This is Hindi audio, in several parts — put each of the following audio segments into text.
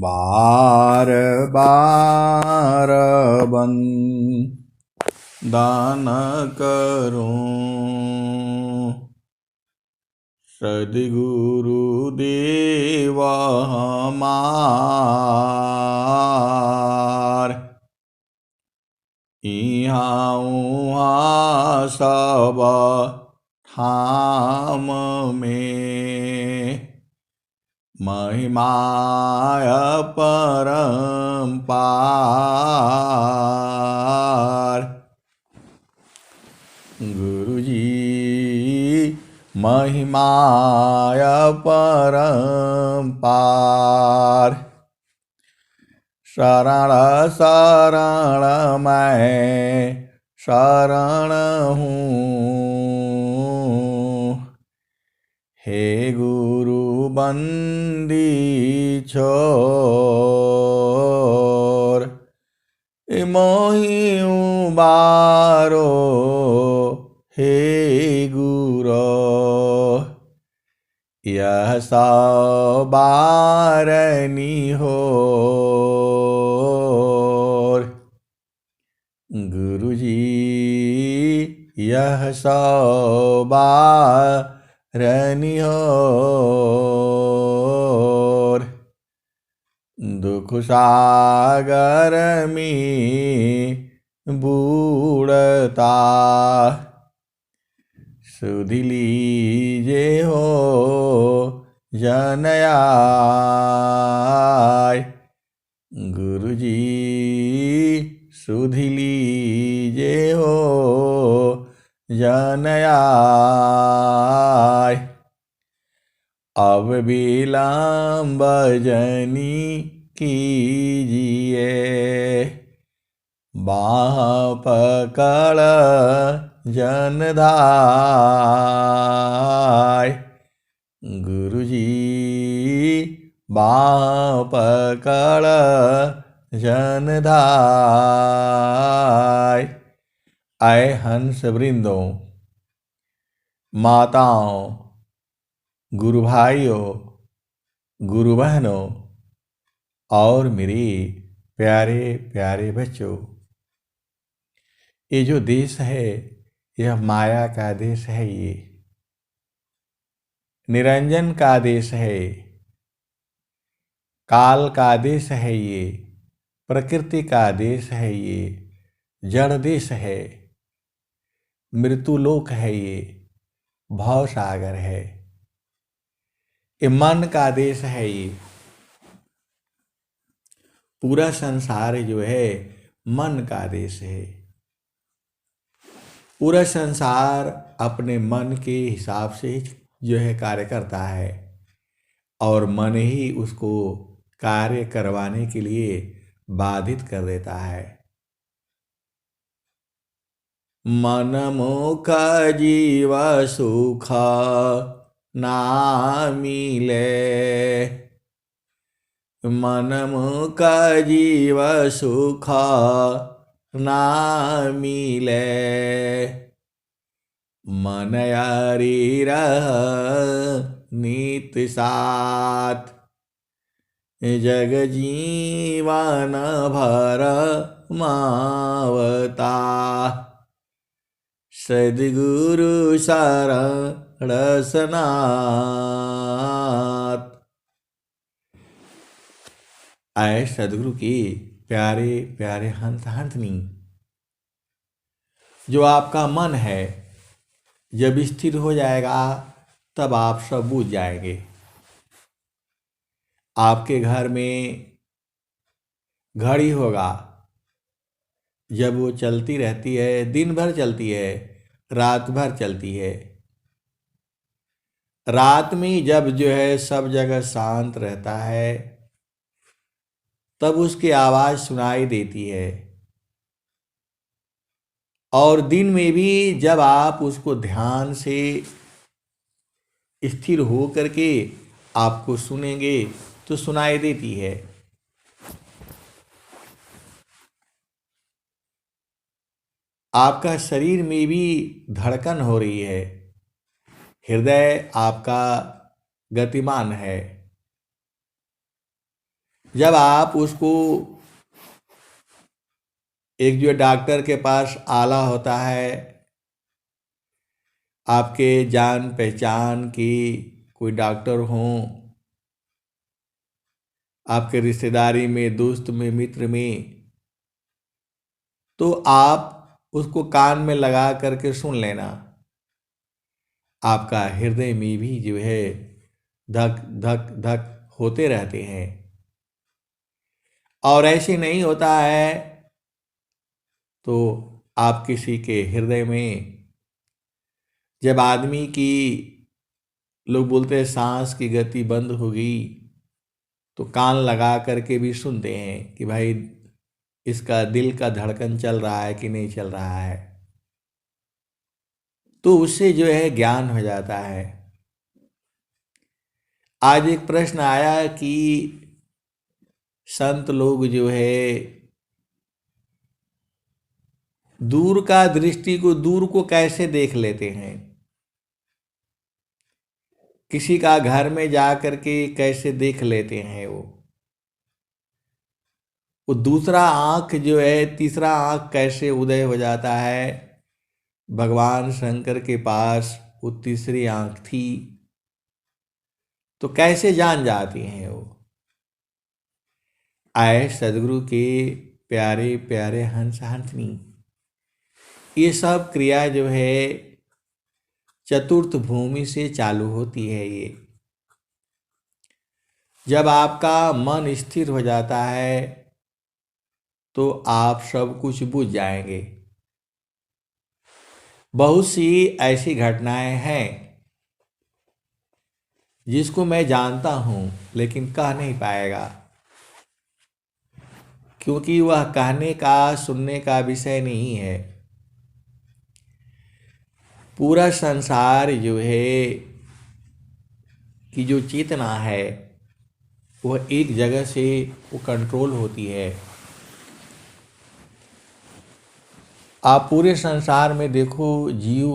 बार बार दान करूं सद्गुरुदेव हमार। इहाँ उहाँ सब ठाम में महिमाय परम्पार। गुरुजी महिमाय परम्पार। शरण शरण मैं शरण हूँ, हे गुरु बंदी छोर। मोहि उबारो हे गुरो, यह सब बारनी होर। गुरुजी यह सब बारनी होर। दुख सागर में बूढ़ता सुधि लीजे हो जनयाय। गुरुजी सुधि लीजे हो जनयाय। अब विलंब जनी कीजिए, बाह पकड़ जनधाय। गुरुजी बाह पकड़ जनधाय। आए हंस वृंदों, माताओं, गुरु भाइयों, गुरु बहनों और मेरे प्यारे प्यारे बच्चों, ये जो देश है यह माया का देश है, ये निरंजन का देश है, काल का देश है, ये प्रकृति का देश है, ये जड़ देश है, मृत्युलोक है, ये भव सागर है, ये मन का देश है। ये पूरा संसार जो है मन का देश है। पूरा संसार अपने मन के हिसाब से जो है कार्य करता है और मन ही उसको कार्य करवाने के लिए बाधित कर देता है। मन मुख जीव सुख ना मिले, मन मुख जीव सुख ना मिले। मन यारी रह नित साथ, जग जीवन भर मावता। सद्गुरु शरण सनाथ। आए सद्गुरु की प्यारे प्यारे हंस हंसनी, जो आपका मन है जब स्थिर हो जाएगा तब आप सब बूझ जाएंगे। आपके घर में घड़ी होगा, जब वो चलती रहती है, दिन भर चलती है, रात भर चलती है। रात में जब जो है सब जगह शांत रहता है तब उसकी आवाज सुनाई देती है, और दिन में भी जब आप उसको ध्यान से स्थिर हो करके आपको सुनेंगे तो सुनाई देती है। आपका शरीर में भी धड़कन हो रही है, हृदय आपका गतिमान है। जब आप उसको एक जो डॉक्टर के पास आला होता है, आपके जान पहचान की कोई डॉक्टर हों, आपके रिश्तेदारी में, दोस्त में, मित्र में, तो आप उसको कान में लगा करके सुन लेना। आपका हृदय में भी जो है धक धक धक होते रहते हैं। और ऐसे नहीं होता है तो आप किसी के हृदय में, जब आदमी की, लोग बोलते हैं सांस की गति बंद हो गई, तो कान लगा करके भी सुनते हैं कि भाई इसका दिल का धड़कन चल रहा है कि नहीं चल रहा है। तो उससे जो है ज्ञान हो जाता है। आज एक प्रश्न आया कि संत लोग जो है दूर का दृष्टि को, दूर को कैसे देख लेते हैं, किसी का घर में जा करके कैसे देख लेते हैं। वो दूसरा आंख जो है, तीसरा आंख कैसे उदय हो जाता है। भगवान शंकर के पास वो तीसरी आंख थी, तो कैसे जान जाती हैं वो। आए सदगुरु के प्यारे प्यारे हंस हंसनी, ये सब क्रिया जो है चतुर्थ भूमि से चालू होती है। ये जब आपका मन स्थिर हो जाता है तो आप सब कुछ बुझ जाएंगे। बहुत सी ऐसी घटनाएं हैं जिसको मैं जानता हूं लेकिन कह नहीं पाएगा, क्योंकि वह कहने का, सुनने का विषय नहीं है। पूरा संसार जो है कि जो चेतना है वह एक जगह से वो कंट्रोल होती है। आप पूरे संसार में देखो, जीव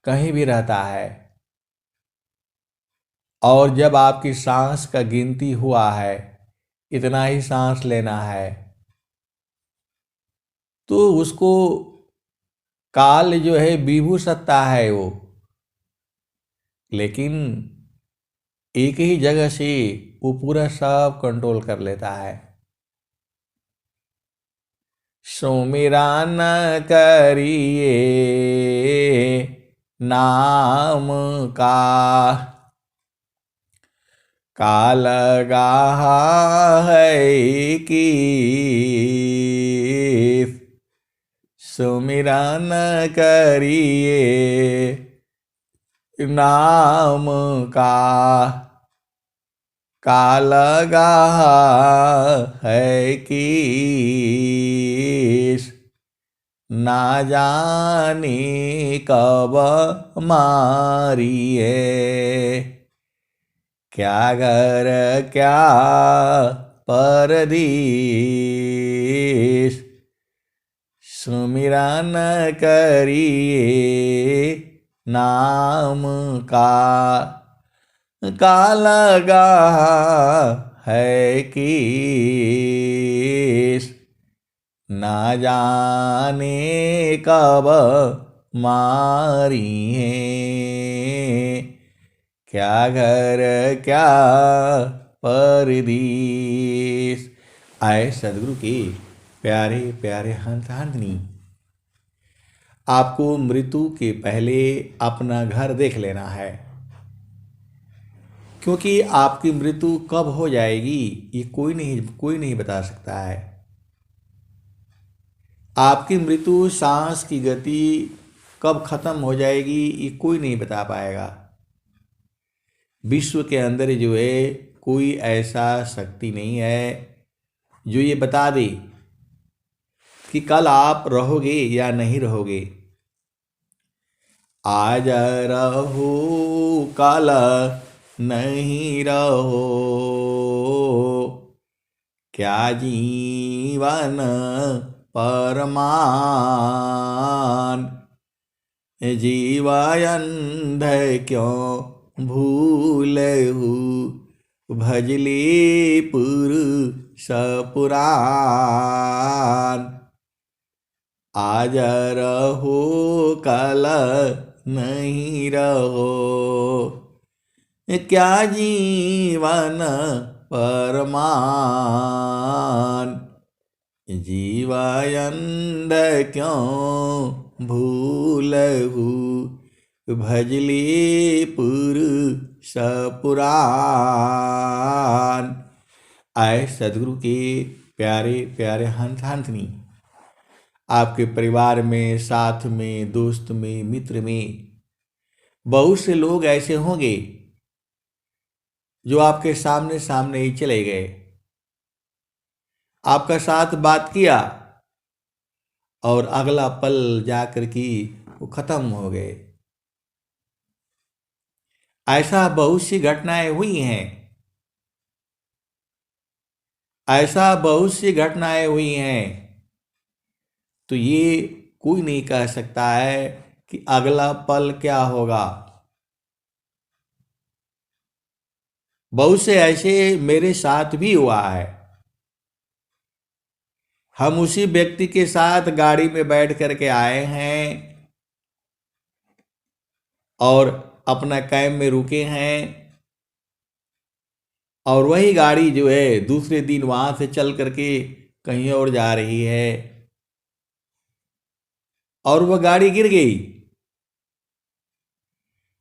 कहीं भी रहता है, और जब आपकी सांस का गिनती हुआ है, इतना ही सांस लेना है, तो उसको काल जो है विभू सत्ता है वो, लेकिन एक ही जगह से वो पूरा सब कंट्रोल कर लेता है। सुमिरन करिए नाम का, काल गाहा है कि सुमिरन करिए नाम का, काल गाहा है कि ना जाने कब मारिए। क्या घर क्या परदेश, सुमिरन करिए नाम का, काल गाहा है किस, ना जाने कब मारी है। क्या घर क्या परदेश। आए सदगुरु के प्यारे प्यारे हंस हंसनी, आपको मृत्यु के पहले अपना घर देख लेना है, क्योंकि आपकी मृत्यु कब हो जाएगी ये कोई नहीं बता सकता है। आपकी मृत्यु, सांस की गति कब खत्म हो जाएगी ये कोई नहीं बता पाएगा। विश्व के अंदर जो है कोई ऐसा शक्ति नहीं है जो ये बता दे कि कल आप रहोगे या नहीं रहोगे। आज रहो कल नहीं रहो, क्या जीवन परमान, जीवायंध क्यों भूलहु भजली पुरुष पुराण। आज रहो कल नहीं रहो, क्या जीवन परमान। जीवायंद क्यों भूलहु, भजली पुरुष पुराण। आए सदगुरु के प्यारे प्यारे हंस हंसनी, आपके परिवार में, साथ में, दोस्त में, मित्र में बहुत से लोग ऐसे होंगे जो आपके सामने सामने ही चले गए, आपका साथ बात किया और अगला पल जाकर के वो खत्म हो गए। ऐसा बहुत सी घटनाएं हुई हैं, ऐसा बहुत सी घटनाएं हुई हैं। तो ये कोई नहीं कह सकता है कि अगला पल क्या होगा। बहुत से ऐसे मेरे साथ भी हुआ है। हम उसी व्यक्ति के साथ गाड़ी में बैठ करके आए हैं और अपना कैंप में रुके हैं, और वही गाड़ी जो है दूसरे दिन वहां से चल करके कहीं और जा रही है और वह गाड़ी गिर गई,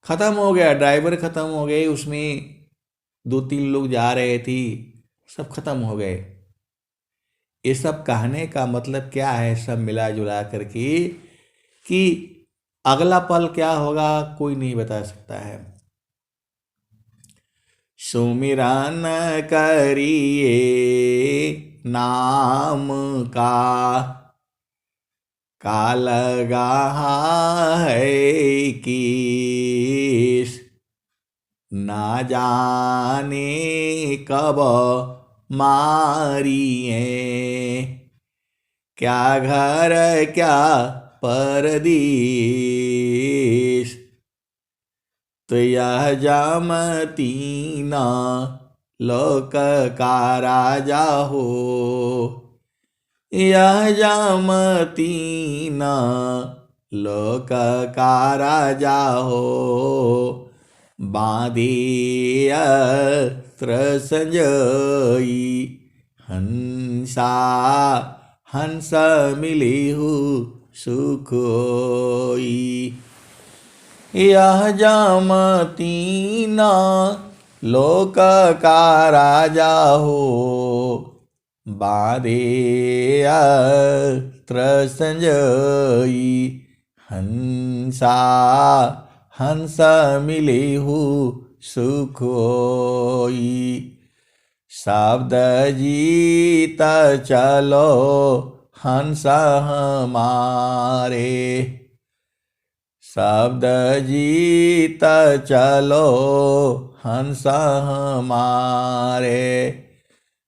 खत्म हो गया, ड्राइवर खत्म हो गए, उसमें 2-3 लोग जा रहे थे, सब खत्म हो गए। ये सब कहने का मतलब क्या है, सब मिला जुला करके, कि अगला पल क्या होगा कोई नहीं बता सकता है। सुमिरन करिए नाम का लगा है किस, ना जाने कब मारिए, क्या घर क्या परदेश। तो यह जमती न लोक का राजा हो, यह जमती न लोक का राजा हो। बांधे अस्त्र संजयी हंसा, हंस मिले हो सुख होई। यह जमती न लोक का राजा हो, बांधे अस्त्र संजयी हंसा, हंस मिले हो सुख होई। शब्द जीत चलो हंस हमारे, शब्द जीत चलो हंस हमारे।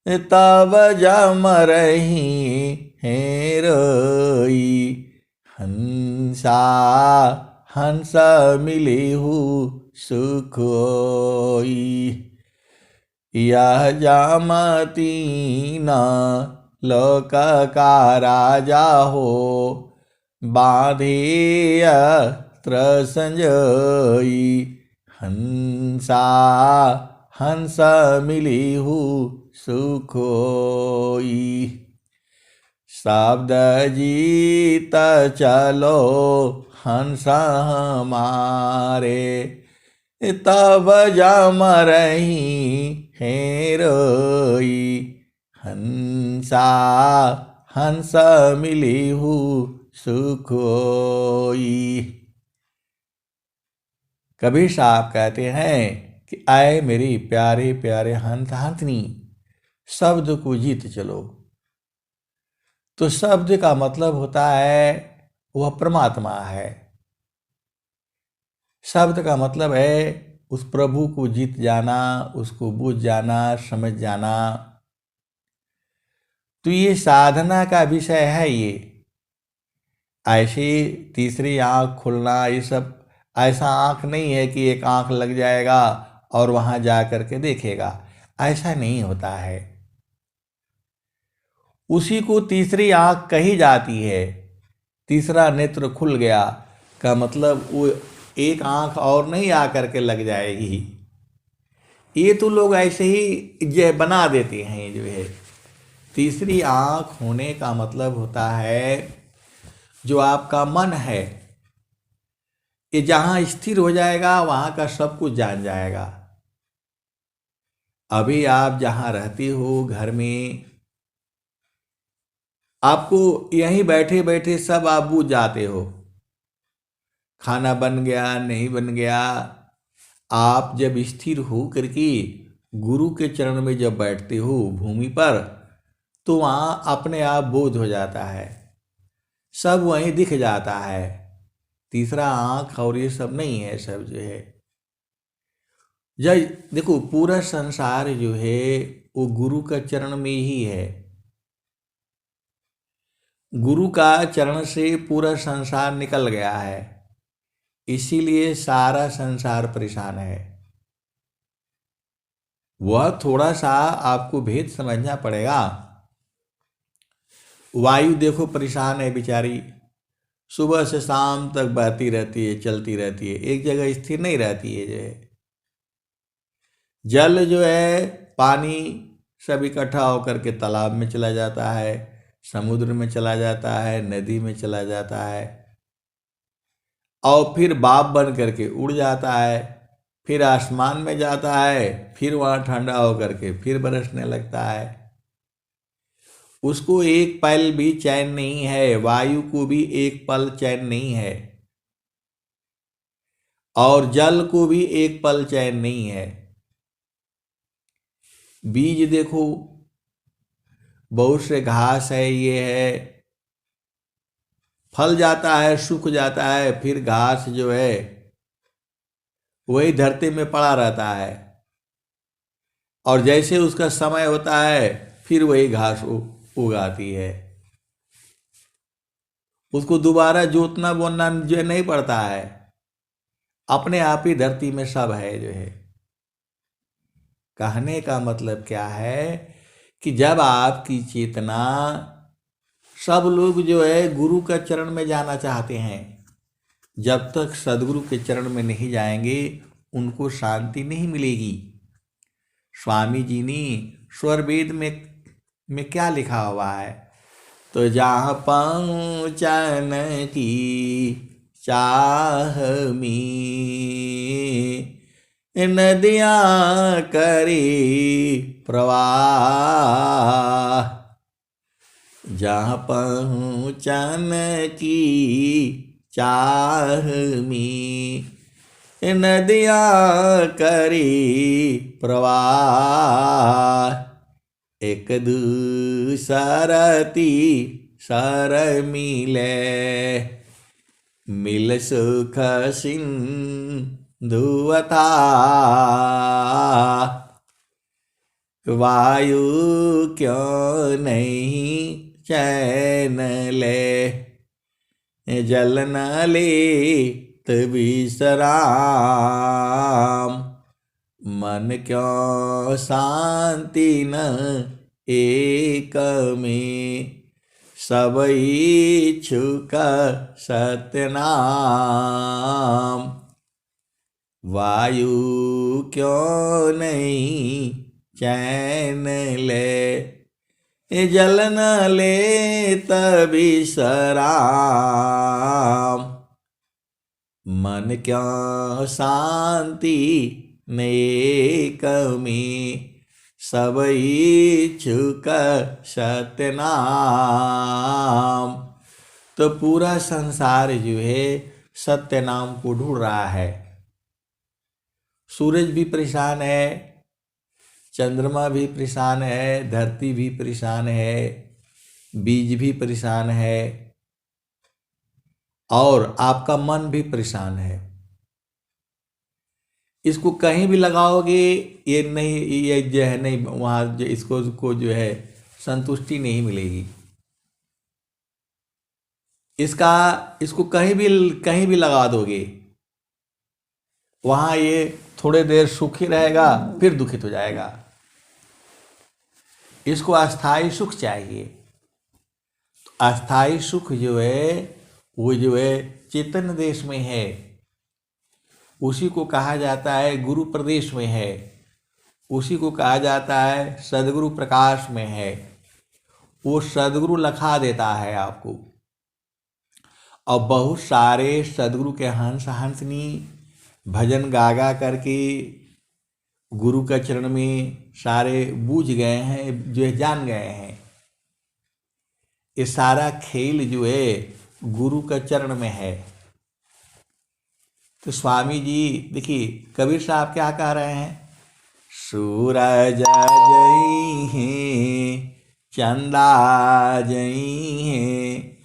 तब जम रही हैं रोई हंसा, हंस मिले हो सुख होई। यह जमती न लोक का राजा हो, बांधे अस्त्र संजयी हंसा, हंस मिले हो सुख होई। शब्द जीत चलो हंस हमारे, तब जम रही हैं रोई हंसा, हंस मिले हो सुख होई। कबीर साहब कहते हैं कि आए मेरे प्यारे प्यारे हंस हंसनी, शब्द को जीत चलो। तो शब्द का मतलब होता है वह परमात्मा है। शब्द का मतलब है उस प्रभु को जीत जाना, उसको बूझ जाना, समझ जाना। तो ये साधना का विषय है। ये ऐसी तीसरी आंख खुलना, ये सब ऐसा आंख नहीं है कि एक आंख लग जाएगा और वहां जा करके देखेगा। ऐसा नहीं होता है। उसी को तीसरी आंख कही जाती है। तीसरा नेत्र खुल गया का मतलब वो एक आंख और नहीं आकर के लग जाएगी। ये तो लोग ऐसे ही जो बना देते हैं जो है। तीसरी आंख होने का मतलब होता है जो आपका मन है ये जहां स्थिर हो जाएगा वहां का सब कुछ जान जाएगा। अभी आप जहां रहते हो घर में, आपको यहीं बैठे बैठे सब आप बूझ जाते हो। खाना बन गया नहीं बन गया, आप जब स्थिर हो करके गुरु के चरण में जब बैठते हो भूमि पर, तो वहां अपने आप बोध हो जाता है, सब वहीं दिख जाता है। तीसरा आंख और ये सब नहीं है, सब जो है जय। देखो पूरा संसार जो है वो गुरु का चरण में ही है। गुरु का चरण से पूरा संसार निकल गया है, इसीलिए सारा संसार परेशान है। वह थोड़ा सा आपको भेद समझना पड़ेगा। वायु देखो परेशान है बेचारी, सुबह से शाम तक बहती रहती है, चलती रहती है, एक जगह स्थिर नहीं रहती है जो है। जल जो है, पानी सब इकट्ठा होकर के तालाब में चला जाता है, समुद्र में चला जाता है, नदी में चला जाता है, और फिर भाप बन करके उड़ जाता है, फिर आसमान में जाता है, फिर वहाँ ठंडा होकर के फिर बरसने लगता है। उसको एक पल भी चैन नहीं है, वायु को भी एक पल चैन नहीं है, और जल को भी एक पल चैन नहीं है। बीज देखो, बहुत से घास है, ये है, फल जाता है, सूख जाता है, फिर घास जो है वही धरती में पड़ा रहता है, और जैसे उसका समय होता है फिर वही घास उगाती है। उसको दोबारा जोतना बोना जो नहीं पड़ता है, अपने आप ही धरती में सब है जो है। कहने का मतलब क्या है कि जब आपकी चेतना, सब लोग जो है गुरु का चरण में जाना चाहते हैं, जब तक सदगुरु के चरण में नहीं जाएंगे उनको शांति नहीं मिलेगी। स्वामी जी ने स्वर वेद में क्या लिखा हुआ है, तो जहाँ पहुँचन की चाह में नदियाँ करी प्रवाह, जहाँ पहुँचन की चाह में नदियाँ करी प्रवाह, एक दूसरती सर मिले मिल सुख सिंधु अथाह, वायु क्यों नहीं चैन ले, जल न ले विश्राम, मन क्यों शांति न एक में, सब इच्छुक सतनाम, वायु क्यों नहीं चैन ले, जल न ले विश्राम, मन क्यों शांति नेक में, सब इच्छुक सत्यनाम। तो पूरा संसार जो है सत्य नाम को ढूंढ रहा है। सूरज भी परेशान है, चंद्रमा भी परेशान है, धरती भी परेशान है, बीज भी परेशान है, और आपका मन भी परेशान है। इसको कहीं भी लगाओगे ये नहीं, ये जो है नहीं, वहाँ इसको जो है संतुष्टि नहीं मिलेगी। इसको कहीं भी लगा दोगे, वहाँ ये थोड़े देर सुखी रहेगा फिर दुखित हो जाएगा। इसको अस्थाई सुख चाहिए। तो अस्थाई सुख जो है वो जो है चेतन देश में है, उसी को कहा जाता है गुरु प्रदेश में है, उसी को कहा जाता है सदगुरु प्रकाश में है। वो सदगुरु लखा देता है आपको। और बहुत सारे सदगुरु के हंस हंसनी भजन गा गा करके गुरु का चरण में सारे बूझ गए हैं, जो है जान गए हैं। ये सारा खेल जो है गुरु का चरण में है। तो स्वामी जी देखिए कबीर साहब क्या कह रहे हैं, सूरज जई हैं चंदा जई हैं,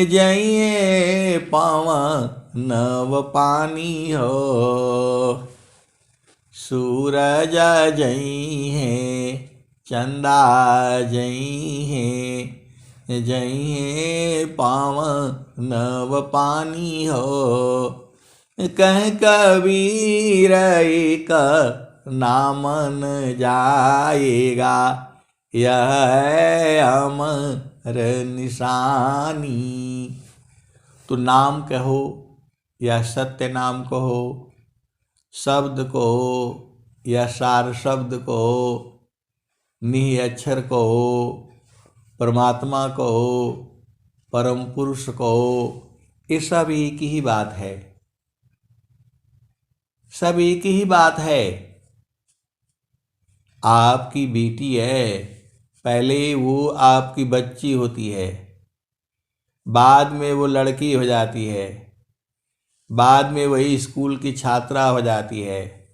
जइए पवन नव पानी हो। सूरज जई हैं चंदा जई हैं, जइए पवन नव पानी हो। कह कबीर एक नाम न जाएगा, यह है अमर निशानी। तो नाम कहो या सत्य नाम कहो, शब्द को या सार शब्द को, निह अक्षर को, परमात्मा को, परम पुरुष को, ये सब एक ही बात है, सब एक ही बात है। आपकी बेटी है, पहले वो आपकी बच्ची होती है, बाद में वो लड़की हो जाती है, बाद में वही स्कूल की छात्रा हो जाती है,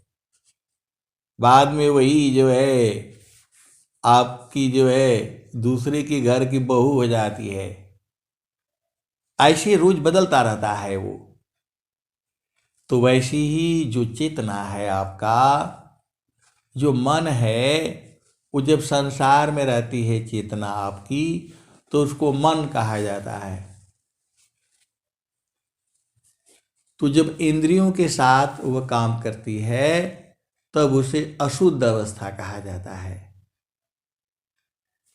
बाद में वही जो है आपकी जो है दूसरे के घर की बहू हो जाती है। ऐसे रोज बदलता रहता है वो। तो वैसी ही जो चेतना है आपका, जो मन है, वो जब संसार में रहती है चेतना आपकी, तो उसको मन कहा जाता है। तो जब इंद्रियों के साथ वह काम करती है तब उसे अशुद्ध अवस्था कहा जाता है।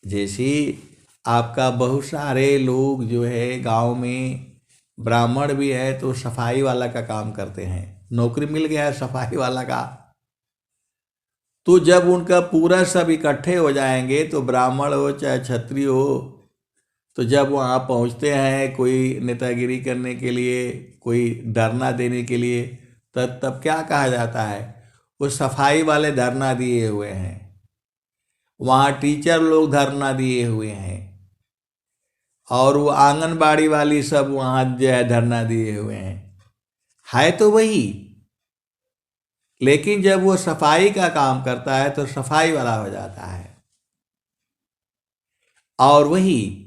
जैसे आपका बहुत सारे लोग जो है गांव में ब्राह्मण भी है तो सफाई वाला का काम करते हैं, नौकरी मिल गया है सफाई वाला का। तो जब उनका पूरा सब इकट्ठे हो जाएंगे, तो ब्राह्मण हो चाहे क्षत्रिय हो, तो जब वहाँ पहुँचते हैं कोई नेतागिरी करने के लिए, कोई धरना देने के लिए, तब क्या कहा जाता है, वो सफाई वाले धरना दिए हुए हैं, वहाँ टीचर लोग धरना दिए हुए हैं, और वो आंगनबाड़ी वाली सब वहाँ जो है धरना दिए हुए हैं। है तो वही, लेकिन जब वो सफाई का काम करता है तो सफाई वाला हो जाता है। और वही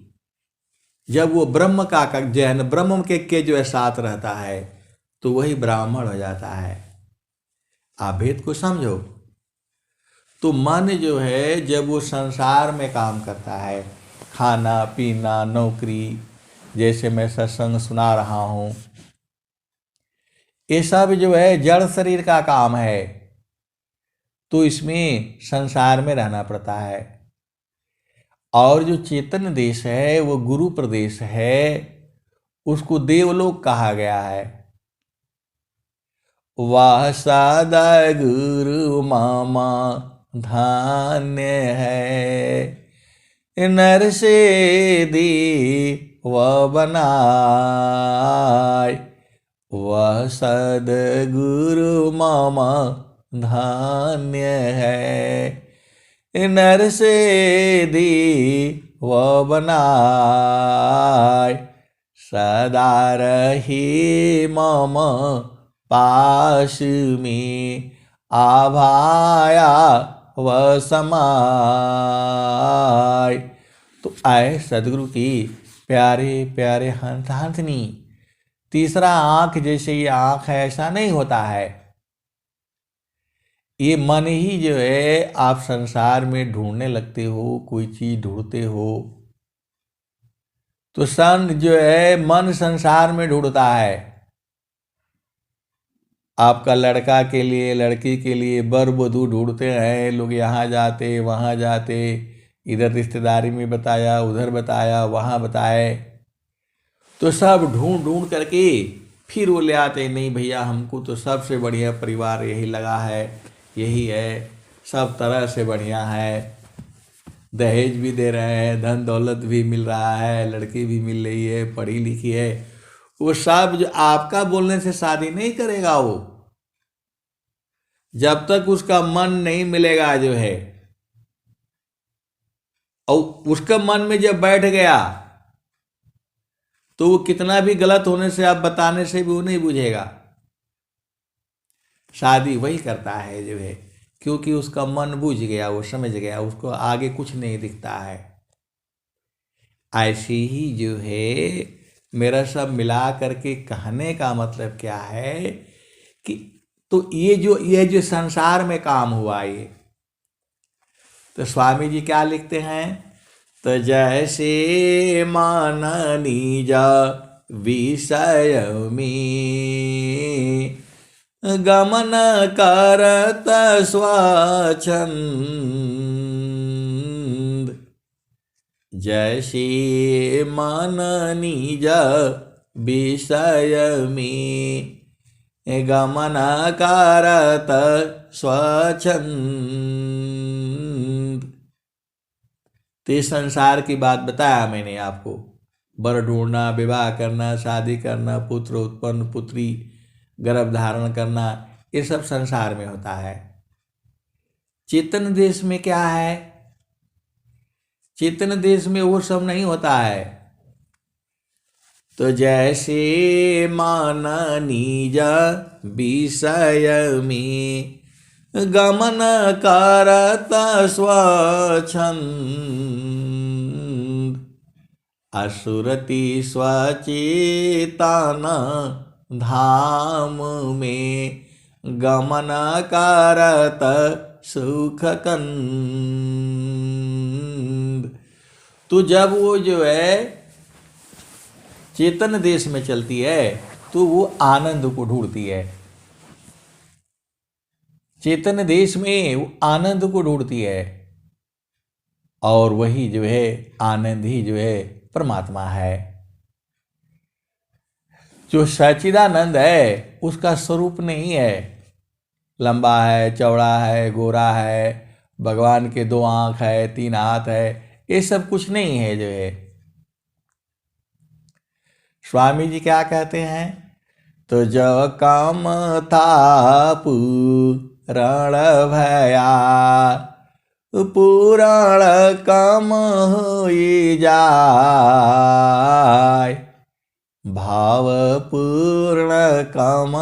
जब वो ब्रह्म का जो है न, ब्रह्म के जो है साथ रहता है, तो वही ब्राह्मण हो जाता है। आप भेद को समझो। तो मन जो है जब वो संसार में काम करता है, खाना पीना नौकरी, जैसे मैं सत्संग सुना रहा हूँ, ये सब जो है जड़ शरीर का काम है, तो इसमें संसार में रहना पड़ता है। और जो चेतन देश है वो गुरु प्रदेश है, उसको देवलोक कहा गया है। वह सदा गुरु मामा धान्य है, नर से देव बनाए। वह सदगुरु मामा धान्य है, नर से देव बनाए। सदा रहे मम पास में, आभाया व समाय। तो आए सदगुरु की प्यारे प्यारे हंस हंसनी। तीसरा आंख जैसे ये आंख है ऐसा नहीं होता है। ये मन ही जो है आप संसार में ढूंढने लगते हो, कोई चीज ढूंढते हो, तो सन जो है मन संसार में ढूंढता है। आपका लड़का के लिए लड़की के लिए वर वधू ढूंढते हैं लोग, यहाँ जाते वहाँ जाते, इधर रिश्तेदारी में बताया, उधर बताया, वहाँ बताए, तो सब ढूंढ ढूंढ करके फिर वो ले आते, नहीं भैया हमको तो सबसे बढ़िया परिवार यही लगा है, यही है, सब तरह से बढ़िया है, दहेज भी दे रहे हैं, धन दौलत भी मिल रहा है, लड़की भी मिल रही है, पढ़ी लिखी है। वो सब जो आपका बोलने से शादी नहीं करेगा वो, जब तक उसका मन नहीं मिलेगा जो है, और उसका मन में जब बैठ गया तो वो कितना भी गलत होने से आप बताने से भी वो नहीं बुझेगा। शादी वही करता है जो है, क्योंकि उसका मन बुझ गया, वो समझ गया, उसको आगे कुछ नहीं दिखता है। ऐसे ही जो है मेरा सब मिला करके कहने का मतलब क्या है कि तो ये जो संसार में काम हुआ ये, तो स्वामी जी क्या लिखते हैं, तो जैसे मान नीजा विषय में गमन करत स्वच्छंद, जैसे मन निज विषय में गमन करत स्वच्छंद। तो इस संसार की बात बताया मैंने आपको, वर ढूंढना, विवाह करना, शादी करना, पुत्र उत्पन्न, पुत्री गर्भ धारण करना, ये सब संसार में होता है। चेतन देश में क्या है, चेतन देश में वो सब नहीं होता है। तो जैसे मान निज विषय में गमन करत स्वच्छंद, असुरति स्वचेतन धाम में गमन करत सुख कंद। तो जब वो जो है चेतन देश में चलती है तो वो आनंद को ढूंढती है, चेतन देश में वो आनंद को ढूंढती है, और वही जो है आनंद ही जो है परमात्मा है। जो सच्चिदानंद है उसका स्वरूप नहीं है, लंबा है, चौड़ा है, गोरा है, भगवान के 2 आंख है, 3 हाथ है, ये सब कुछ नहीं है जो है। स्वामी जी क्या कहते हैं, तो जो काम था पूरण भया, पूरण काम होई जाय, भाव पूर्ण काम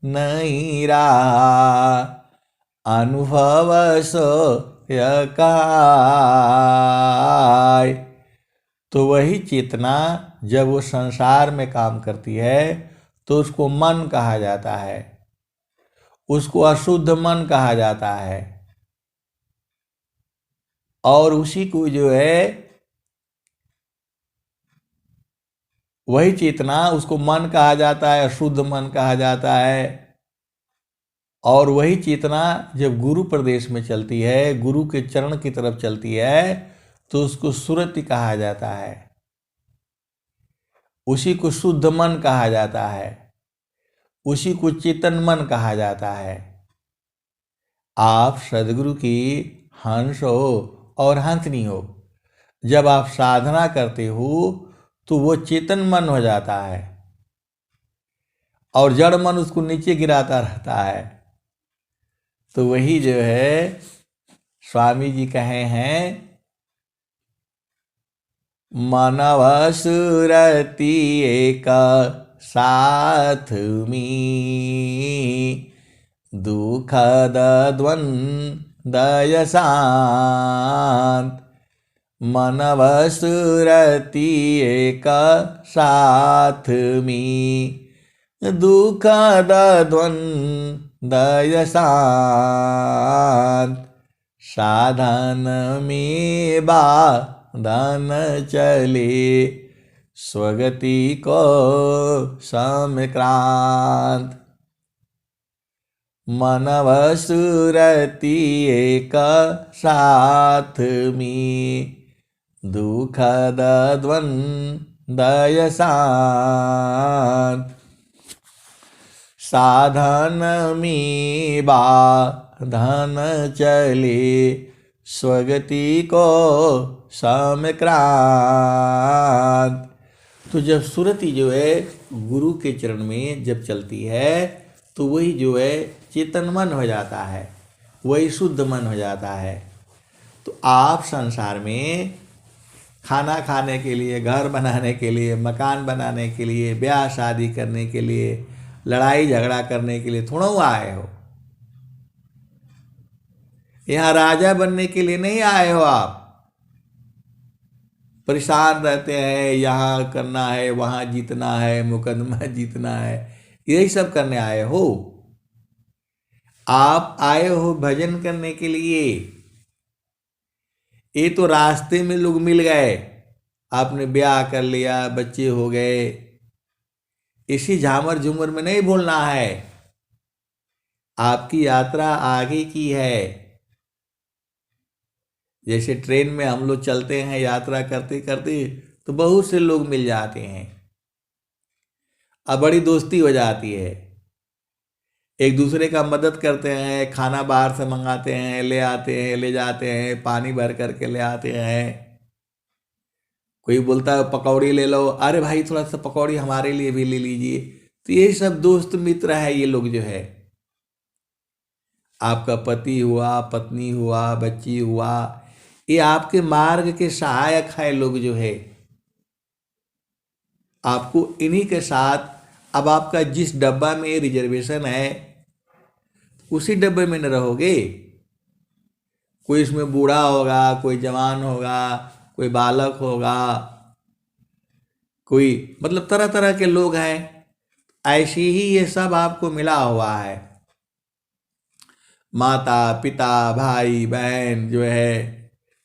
नहीं रहा, अनुभव सो यकाय। तो वही चेतना जब वो संसार में काम करती है तो उसको मन कहा जाता है, उसको अशुद्ध मन कहा जाता है, और उसी को जो है वही चेतना, उसको मन कहा जाता है, अशुद्ध मन कहा जाता है। और वही चेतना जब गुरु प्रदेश में चलती है, गुरु के चरण की तरफ चलती है, तो उसको सुरति कहा जाता है, उसी को शुद्ध मन कहा जाता है, उसी को चेतन मन कहा जाता है। आप सदगुरु की हंस हो और हंसनी हो, जब आप साधना करते हो तो वो चेतन मन हो जाता है, और जड़ मन उसको नीचे गिराता रहता है। तो वही जो है स्वामी जी कहे हैं, मानव सुरति एक साथ में, दुखद द्वंद्व शांत, मानव सुरति एक साथ में, दुखद द्वंद्व शांत, साधन में बाधन चले, स्वगति को समक्रांत। मनव सुरति एक साथ में, दुखद द्वंद्व शांत, साधन में बाधन चले, स्वगति को समक्रांत। तो जब सुरति जो है गुरु के चरण में जब चलती है तो वही जो है चेतन मन हो जाता है, वही शुद्ध मन हो जाता है। तो आप संसार में खाना खाने के लिए, घर बनाने के लिए, मकान बनाने के लिए, ब्याह शादी करने के लिए, लड़ाई झगड़ा करने के लिए थोड़ा आए हो। यहाँ राजा बनने के लिए नहीं आए हो आप। परेशान रहते हैं, यहाँ करना है, वहाँ जीतना है, मुकदमा जीतना है, यही सब करने आए हो। आप आए हो भजन करने के लिए। ये तो रास्ते में लोग मिल गए, आपने ब्याह कर लिया, बच्चे हो गए, इसी झामर झूमर में नहीं भूलना है। आपकी यात्रा आगे की है। जैसे ट्रेन में हम लोग चलते हैं, यात्रा करते करते तो बहुत से लोग मिल जाते हैं, अब बड़ी दोस्ती हो जाती है, एक दूसरे का मदद करते हैं, खाना बाहर से मंगाते हैं, ले आते हैं, ले जाते हैं, पानी भर करके ले आते हैं। कोई बोलता है पकौड़ी ले लो, अरे भाई थोड़ा सा पकौड़ी हमारे लिए भी ले लीजिए। तो ये सब दोस्त मित्र है, ये लोग जो है। आपका पति हुआ, पत्नी हुआ, बच्ची हुआ, ये आपके मार्ग के सहायक है लोग जो है। आपको इन्हीं के साथ, अब आपका जिस डब्बा में रिजर्वेशन है उसी डब्बे में न रहोगे। कोई इसमें बूढ़ा होगा, कोई जवान होगा, कोई बालक होगा, कोई मतलब तरह तरह के लोग हैं। ऐसे ही ये सब आपको मिला हुआ है। माता पिता भाई बहन जो है,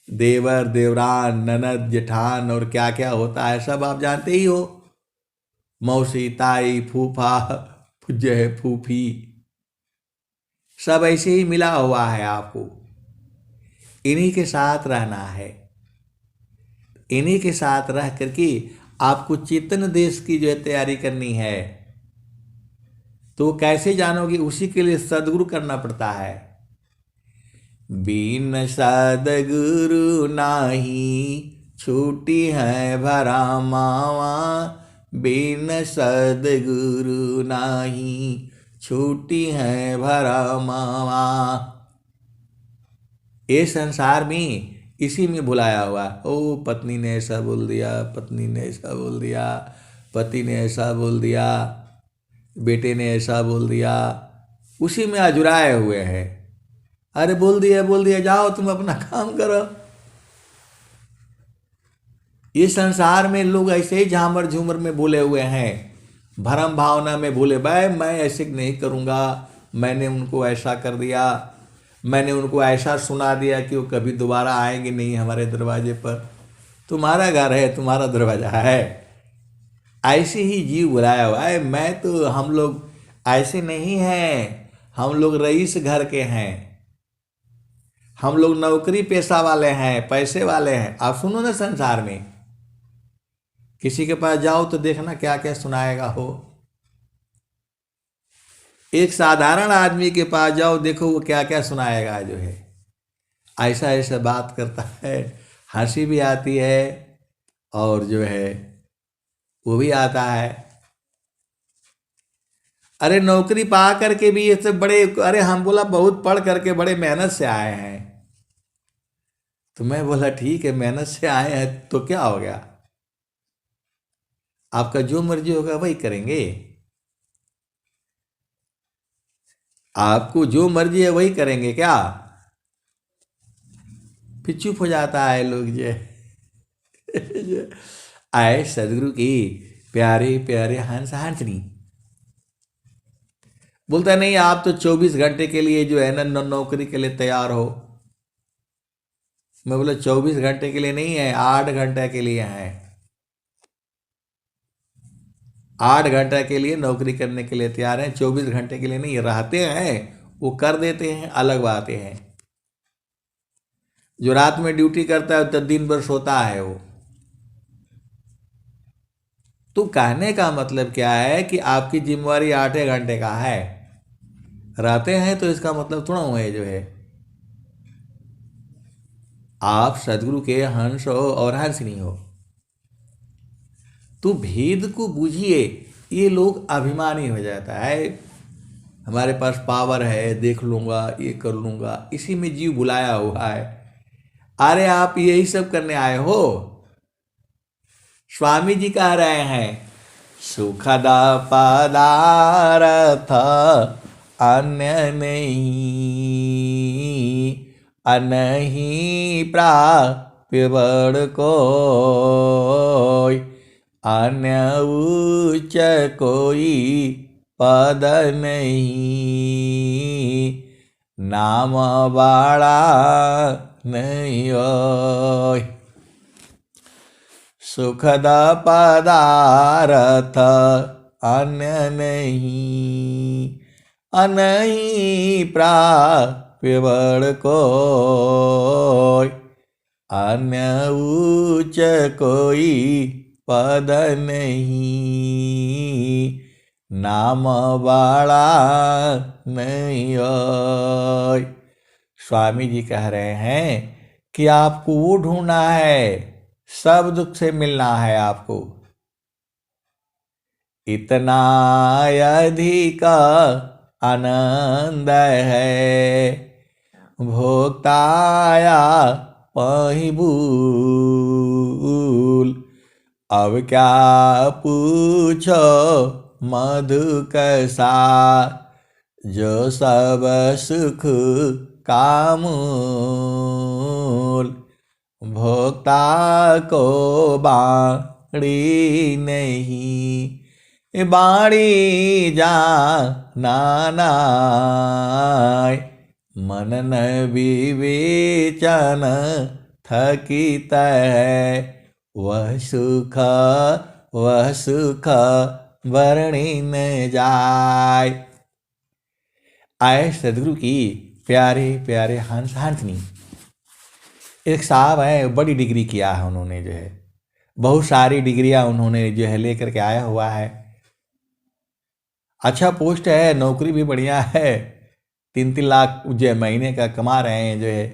देवर देवरान ननद जेठान और क्या क्या होता है सब आप जानते ही हो। मौसी ताई फूफा जो है फूफी, सब ऐसे ही मिला हुआ है आपको। इन्हीं के साथ रहना है। इन्हीं के साथ रह करके आपको चेतन देश की जो है तैयारी करनी है। तो कैसे जानोगे? उसी के लिए सदगुरु करना पड़ता है। बिन सदगुरु नाही छूटी है भरा मावा, बिन सदगुरु नाही छूटी है भरा मावा। ये संसार में इसी में भुलाया हुआ। ओ पत्नी ने ऐसा बोल दिया, पत्नी ने ऐसा बोल दिया, पति ने ऐसा बोल दिया, बेटे ने ऐसा बोल दिया, उसी में अजुराए हुए हैं। अरे बोल दिया, जाओ तुम अपना काम करो। ये संसार में लोग ऐसे ही झामर झूमर में भूले हुए हैं, भरम भावना में भूले। भाई मैं ऐसे नहीं करूँगा, मैंने उनको ऐसा कर दिया, मैंने उनको ऐसा सुना दिया कि वो कभी दोबारा आएंगे नहीं हमारे दरवाजे पर। तुम्हारा घर है, तुम्हारा दरवाजा है। ऐसे ही जीव बुलाया हुआ है। मैं तो, हम लोग ऐसे नहीं हैं, हम लोग रईस घर के हैं, हम लोग नौकरी पेशा वाले हैं, पैसे वाले हैं। आप सुनो ना, संसार में किसी के पास जाओ तो देखना क्या क्या सुनाएगा हो। एक साधारण आदमी के पास जाओ, देखो वो क्या क्या सुनाएगा जो है। ऐसा ऐसा बात करता है, हंसी भी आती है और जो है वो भी आता है। अरे नौकरी पा करके भी ये सब बड़े, अरे हम बोला बहुत पढ़ करके बड़े मेहनत से आए हैं। तो मैं बोला ठीक है, मेहनत से आए हैं तो क्या हो गया, आपका जो मर्जी होगा वही करेंगे। आपको जो मर्जी है वही करेंगे क्या? फिर चुप हो जाता है लोग जो आए सदगुरु की प्यारे प्यारे हंस हंसनी। बोलता नहीं, आप तो 24 घंटे के लिए जो है ना नौकरी के लिए तैयार हो। मैं बोला 24 घंटे के लिए नहीं है, 8 घंटे के लिए है। 8 घंटे के लिए नौकरी करने के लिए तैयार हैं, 24 घंटे के लिए नहीं रहते हैं। वो कर देते हैं, अलग बातें हैं। जो रात में ड्यूटी करता है तो दिन भर सोता है वो। तो कहने का मतलब क्या है कि आपकी जिम्मेवारी 8 घंटे का है, रहते हैं तो इसका मतलब थोड़ा हुआ है जो है आप सदगुरु के हंस हो और हंसनी हो। तो भेद को बूझिए। ये लोग अभिमानी हो जाता है, हमारे पास पावर है, देख लूंगा, ये कर लूंगा, इसी में जीव बुलाया हुआ है। अरे आप यही सब करने आए हो। स्वामी जी कह रहे हैं सुखद पदार्थ अन्य नहीं, अनहि प्राप्य बड़ कोई, अन्य उच्च कोई पद नहीं, नाम बाड़ा नहीं होय। सुखद पदार्थ अन्य नहीं, अनहि प्राप्य बड़ कोई, अन्य उच्च कोई पद नहीं, नाम बाड़ा नहीं होय। स्वामी जी कह रहे हैं कि आपको वो ढूंढना है, सब दुख से मिलना है आपको। इतना अधिक आनंद है भोक्ताया पही भूल, अब क्या पूछो मधु कैसा, जो सब सुख कामूल, भोक्ता को बाड़ी नहीं, बाड़ी जा नानाय, मनन विवेचन थकित है, वह सुख वर्णि न जाय। आए सदगुरु की प्यारे प्यारे हंस हंसनी। एक साहब है, बड़ी डिग्री किया है उन्होंने, जो है बहुत सारी डिग्रियां उन्होंने जो है लेकर के आया हुआ है। अच्छा पोस्ट है, नौकरी भी बढ़िया है, 3-3 लाख जो महीने का कमा रहे हैं जो है।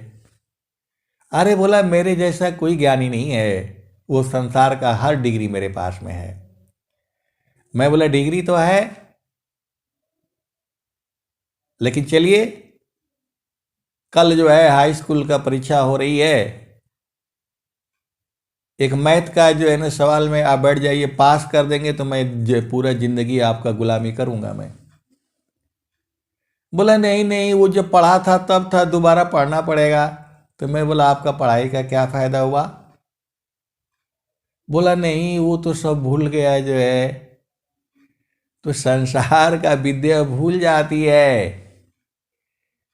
अरे बोला मेरे जैसा कोई ज्ञानी नहीं है, वो संसार का हर डिग्री मेरे पास में है। मैं बोला डिग्री तो है, लेकिन चलिए कल जो है हाई स्कूल का परीक्षा हो रही है, एक मैथ का जो है ना सवाल में आप बैठ जाइए, पास कर देंगे तो मैं पूरा जिंदगी आपका गुलामी करूंगा मैं। बोला नहीं नहीं, वो जब पढ़ा था तब था, दोबारा पढ़ना पड़ेगा। तो मैं बोला आपका पढ़ाई का क्या फायदा हुआ? बोला नहीं वो तो सब भूल गया जो है। तो संसार का विद्या भूल जाती है।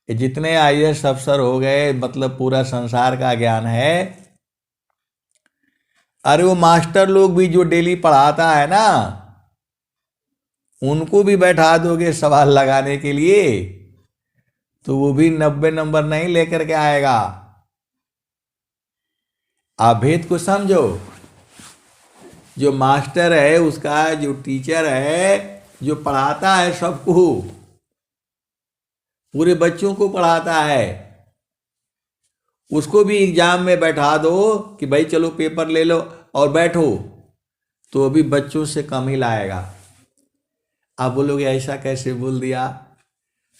जितने आईएएस अफसर हो गए, मतलब पूरा संसार का ज्ञान है। अरे वो मास्टर लोग भी जो डेली पढ़ाता है ना, उनको भी बैठा दोगे सवाल लगाने के लिए तो वो भी 90 नंबर नहीं लेकर के आएगा। आप भेद को समझो। जो मास्टर है, उसका जो टीचर है, जो पढ़ाता है सबको, पूरे बच्चों को पढ़ाता है, उसको भी एग्जाम में बैठा दो कि भाई चलो पेपर ले लो और बैठो, तो अभी बच्चों से कम ही लाएगा। आप बोलोगे ऐसा कैसे बोल दिया?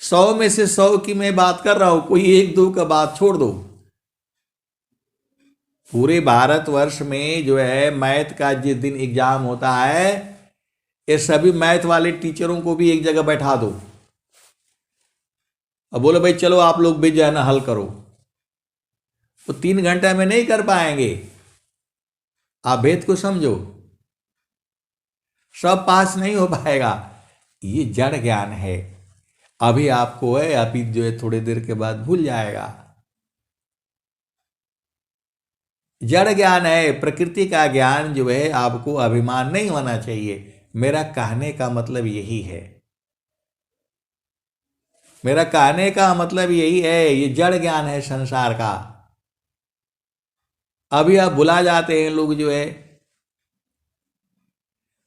100 में से 100 की मैं बात कर रहा हूं, कोई 1-2 का बात छोड़ दो। पूरे भारतवर्ष में जो है मैथ का जिस दिन एग्जाम होता है, ये सभी मैथ वाले टीचरों को भी एक जगह बैठा दो। अब बोलो भाई चलो आप लोग भी जो है ना हल करो, तो 3 घंटे में नहीं कर पाएंगे। आप भेद को समझो, सब पास नहीं हो पाएगा। ये जड़ ज्ञान है, अभी आपको है, अभी जो है थोड़ी देर के बाद भूल जाएगा। जड़ ज्ञान है, प्रकृति का ज्ञान जो है आपको अभिमान नहीं होना चाहिए। मेरा कहने का मतलब यही है। मेरा कहने का मतलब यही है, ये जड़ ज्ञान है संसार का। अभी आप भुला जाते हैं लोग, जो है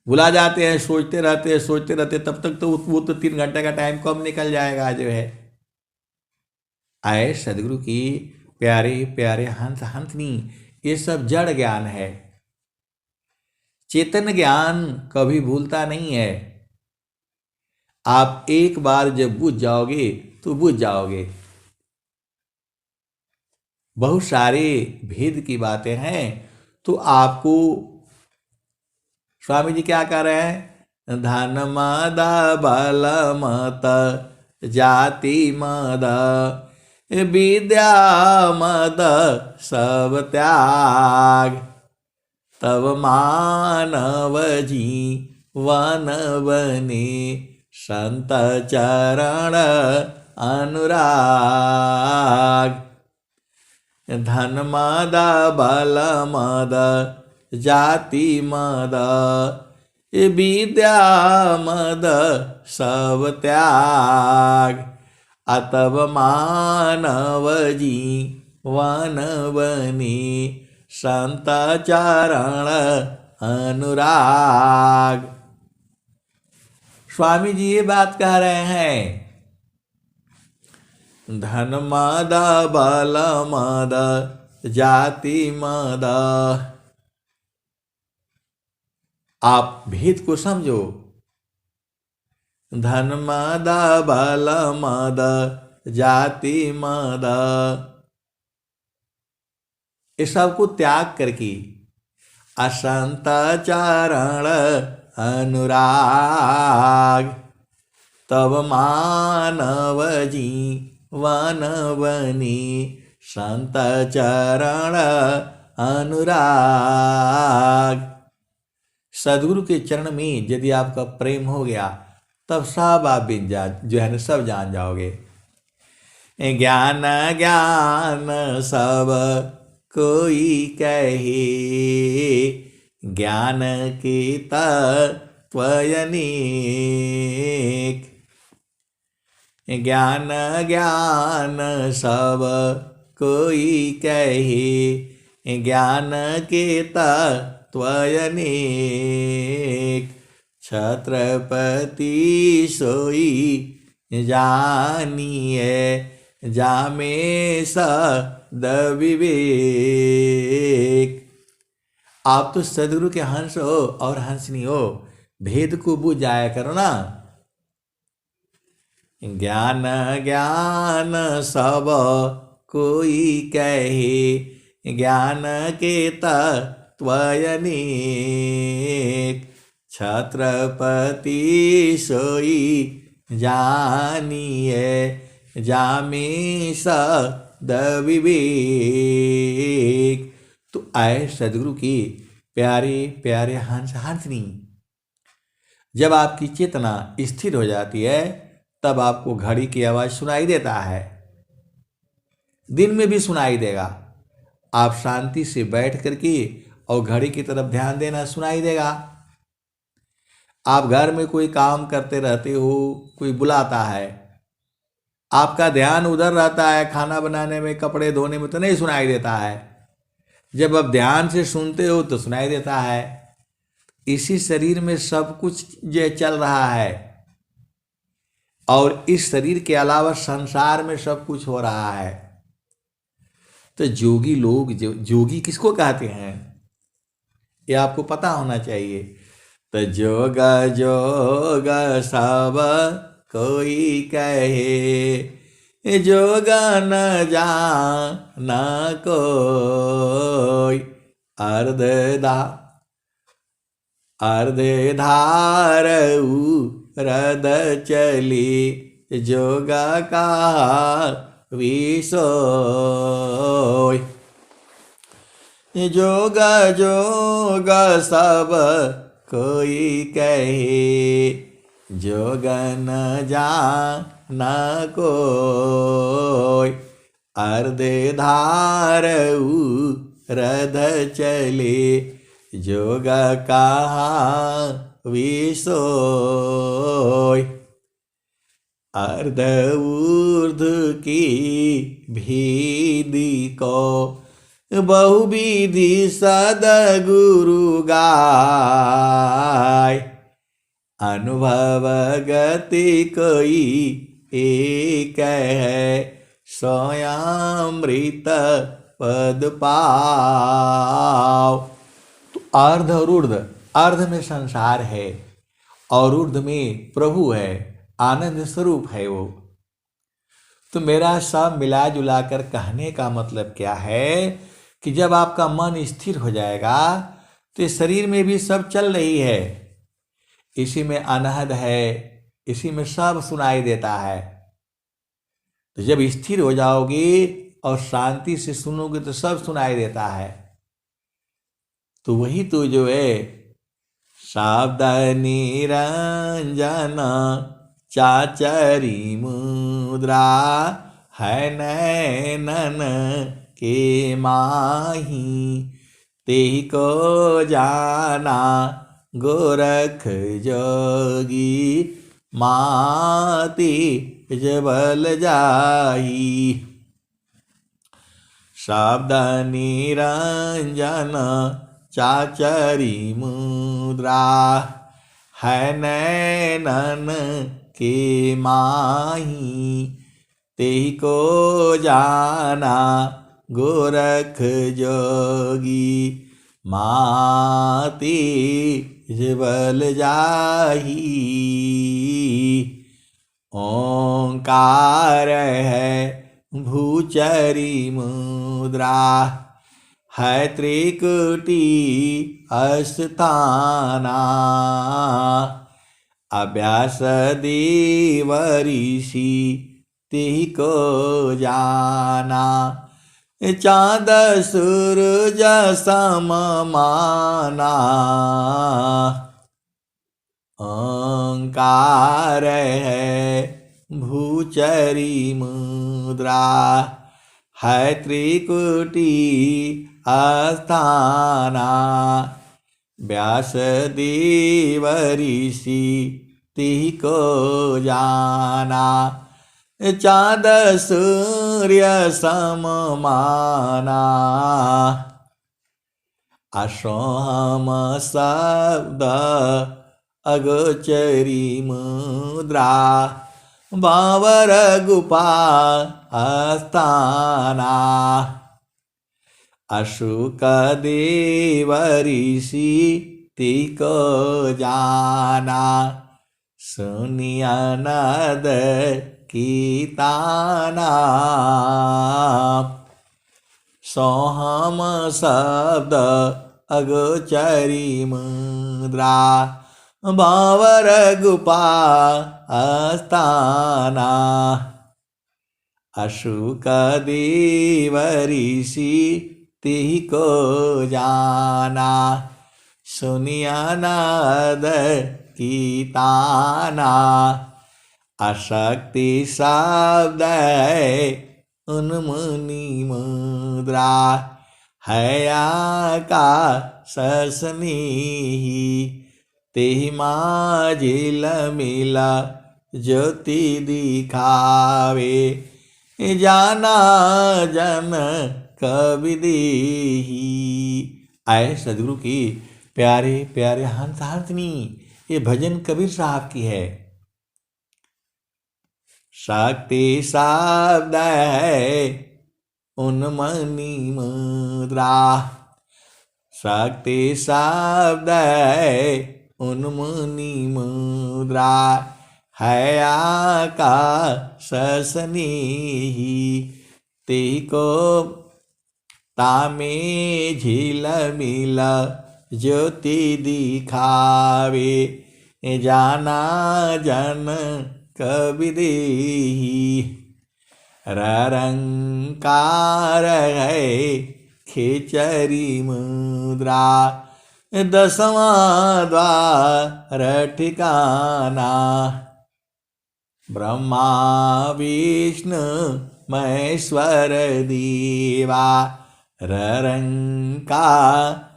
भुला जाते हैं, सोचते रहते हैं सोचते रहते हैं, तब तक तो वो तो 3 घंटे का टाइम कब निकल जाएगा, जो है। आए सदगुरु की प्यारे प्यारे हंस हंसनी, ये सब जड़ ज्ञान है। चेतन ज्ञान कभी भूलता नहीं है। आप एक बार जब बुझ जाओगे तो बुझ जाओगे। बहुत सारे भेद की बातें हैं, तो आपको स्वामी जी क्या कह रहे हैं? धन मद बल मत जाति मद विद्या मद सब त्याग, तब मानव जीवन बने संत चरण अनुराग। धन मद बल मद जाति मद विद्या मद सब त्याग, अतब मानव जीवन बने संत चरण अनुराग। स्वामी जी ये बात कह रहे हैं। धन मद बल मद जाति मद, आप भेद को समझो। धन मद बल मद जाति मद, इस सब को त्याग करके असंत चरण अनुराग, तब मानव जीवन बने संत चरण अनुराग। सदगुरु के चरण में यदि आपका प्रेम हो गया, तब सब आप जो है ना सब जान जाओगे। ज्ञान ज्ञान सब कोई कहे, ज्ञान की तत्व अनेक। ज्ञान ज्ञान सब कोई कहे, ज्ञान के तत्व अनेक। छत्रपति सोई जानिए, जामे सद विवेक। आप तो सदगुरु के हंस हो और हंसनी हो, भेद को बुझ जाया करो ना। ज्ञान ज्ञान सब कोई कहे, ज्ञान के तत्व अनेक। छत्रपति सोई जानिए, जामे सद विवेक। तो आए सदगुरु की प्यारे प्यारे हंस हंसनी, जब आपकी चेतना स्थिर हो जाती है, तब आपको घड़ी की आवाज सुनाई देता है, दिन में भी सुनाई देगा। आप शांति से बैठ करके और घड़ी की तरफ ध्यान देना, सुनाई देगा। आप घर में कोई काम करते रहते हो, कोई बुलाता है, आपका ध्यान उधर रहता है, खाना बनाने में कपड़े धोने में, तो नहीं सुनाई देता है। जब आप ध्यान से सुनते हो तो सुनाई देता है। इसी शरीर में सब कुछ जो चल रहा है, और इस शरीर के अलावा संसार में सब कुछ हो रहा है। तो जोगी लोग, जोगी किसको कहते हैं, ये आपको पता होना चाहिए। तो जोग जोग सब कोई कहे, जोग न जान कोई। अर्ध धार रद चली, जोगा का विसोय। जोग जोग सब कोई कहे, जोग न जान कोई। अर्ध धार रद चले, जोग कहाँ विसोय। अर्ध ऊर्ध की भेदी को बहुविधि सदगुरु गाय। अनुभव गति कोई एक है, स्वयंमृत पद पाओ। तो अर्ध और ऊर्ध्व, अर्ध में संसार है और ऊर्ध्व में प्रभु है, आनंद स्वरूप है वो। तो मेरा सब मिला जुला कर कहने का मतलब क्या है कि जब आपका मन स्थिर हो जाएगा तो शरीर में भी सब चल रही है, इसी में अनहद है, इसी में सब सुनाई देता है। तो जब स्थिर हो जाओगे और शांति से सुनोगे तो सब सुनाई देता है। तो वही तो जो है शब्द निरंजन चाचरी मुद्रा है नैनन के माही। तेहि को जाना गोरख जोगी माती जबल जाही। शब्द निरंजन चाचरी मुद्रा है नैनन के माही। तेहि को जाना गोरख जोगी माती जबल जाही। ओंकार है भूचरी मुद्रा है त्रिकुटी अस्थाना। अभ्यास देव ऋषि तेहि को जाना। चाँद सूरज सम माना। ओंकार है भूचरी मुद्रा है त्रिकुटी अस्थाना। व्यास देव ऋषि तेहि को जाना। चाँद सूर्य सम माना। असोहम शब्द अगोचरी मुद्रा बावर गुफा अस्थाना। अशुक देव ऋषि तेहि को जाना। सुनिया नद कीर्तना। सोहम शब्द अगोचरी मुद्रा बावर गुफा अस्थाना। अशुक देव ऋषि तेहि को जाना। सुनिया नाद कीर्तना। अशक्ति शब्द है उन्मुनि मुद्रा है आकाश स्नेही। तेहि माझिल मिला ज्योति दिखावे। जाना जन कबि देही। आए सदगुरु की प्यारे प्यारे हंस हंसनी, ये भजन कबीर साहब की है। शक्ति शब्द है उन्मुनि मुद्रा। शक्ति शब्द है उन्मुनि मुद्रा है आकाश स्नेही। तेहि को तामे झिल मिल ज्योति दिखावे। जाना जन कबि देही। रंकार है खेचरी मुद्रा दसवां द्वार ठिकाना। ब्रह्मा विष्णु महेश्वर देवा रंकार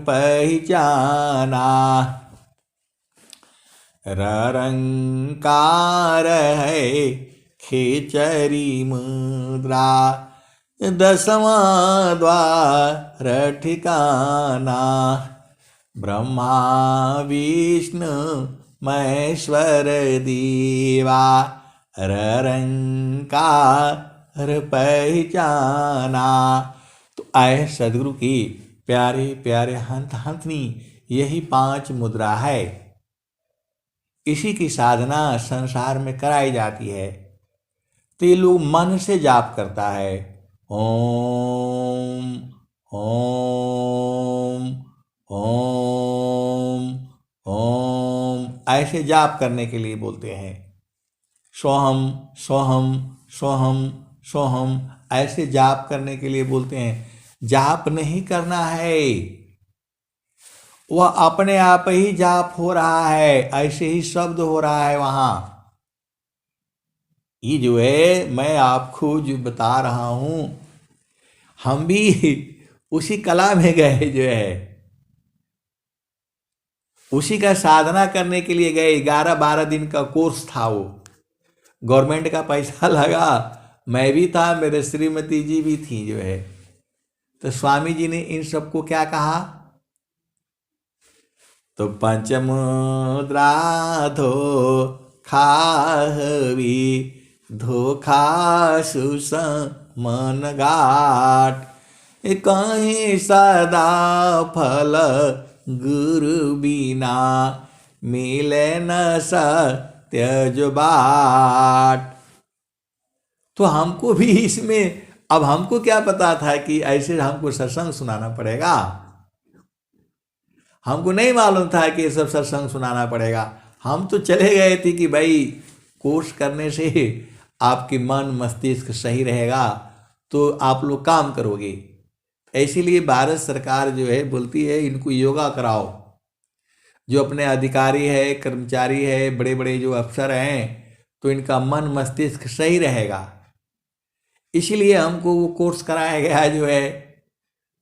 पहचाना। ररंकार है खेचरी मुद्रा, 10वां द्वार ठिकाना, ब्रह्मा विष्णु महेश्वर देवा, ररंकार पहचाना। तो आए सदगुरु की प्यारे प्यारे हंत हंतनी, यही 5 मुद्रा है। इसी की साधना संसार में कराई जाती है। तो ये लोग मन से जाप करता है, ओम ओम ओम ओम, ऐसे जाप करने के लिए बोलते हैं। सोहम सोहम सोहम सोहम, ऐसे जाप करने के लिए बोलते हैं। जाप नहीं करना है, वह अपने आप ही जाप हो रहा है, ऐसे ही शब्द हो रहा है वहां। ये जो है मैं आपको जो बता रहा हूं, हम भी उसी कला में गए, जो है उसी का साधना करने के लिए गए। 11-12 दिन का कोर्स था वो, गवर्नमेंट का पैसा लगा, मैं भी था, मेरे श्रीमती जी भी थी, जो है। तो स्वामी जी ने इन सबको क्या कहा, तो पंचमुद्रा धो खाहवी, धोखा सुस मन गाट, कहीं सदा फल गुरु बिना, मिले न सत्य बाट। तो हमको भी इसमें, अब हमको क्या पता था कि ऐसे हमको सत्संग सुनाना पड़ेगा। हमको नहीं मालूम था कि ये सब सत्संग सुनाना पड़ेगा। हम तो चले गए थे कि भाई कोर्स करने से आपकी मन मस्तिष्क सही रहेगा तो आप लोग काम करोगे। इसीलिए भारत सरकार जो है बोलती है इनको योगा कराओ। जो अपने अधिकारी है, कर्मचारी है, बड़े बड़े जो अफसर हैं, तो इनका मन मस्तिष्क सही रहेगा। इसीलिए हमको वो कोर्स कराया गया जो है,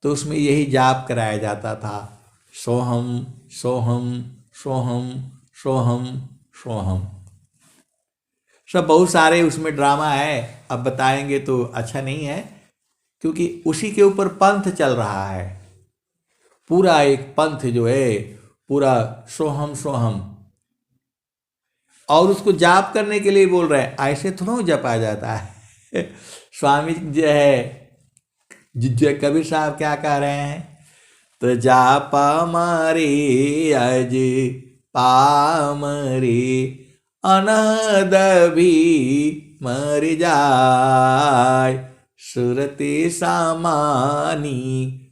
तो उसमें यही जाप कराया जाता था, सोहम सोहम सोहम सोहम सोहम। सब बहुत सारे उसमें ड्रामा है, अब बताएंगे तो अच्छा नहीं है, क्योंकि उसी के ऊपर पंथ चल रहा है। पूरा एक पंथ जो है पूरा सोहम सोहम, और उसको जाप करने के लिए बोल रहे हैं। ऐसे थोड़ा जपा जाता है। स्वामी जो है कबीर साहब क्या कह रहे हैं, तो जापा मारी अज पामरी, अनहद भी मर जाय, सुरति सामानी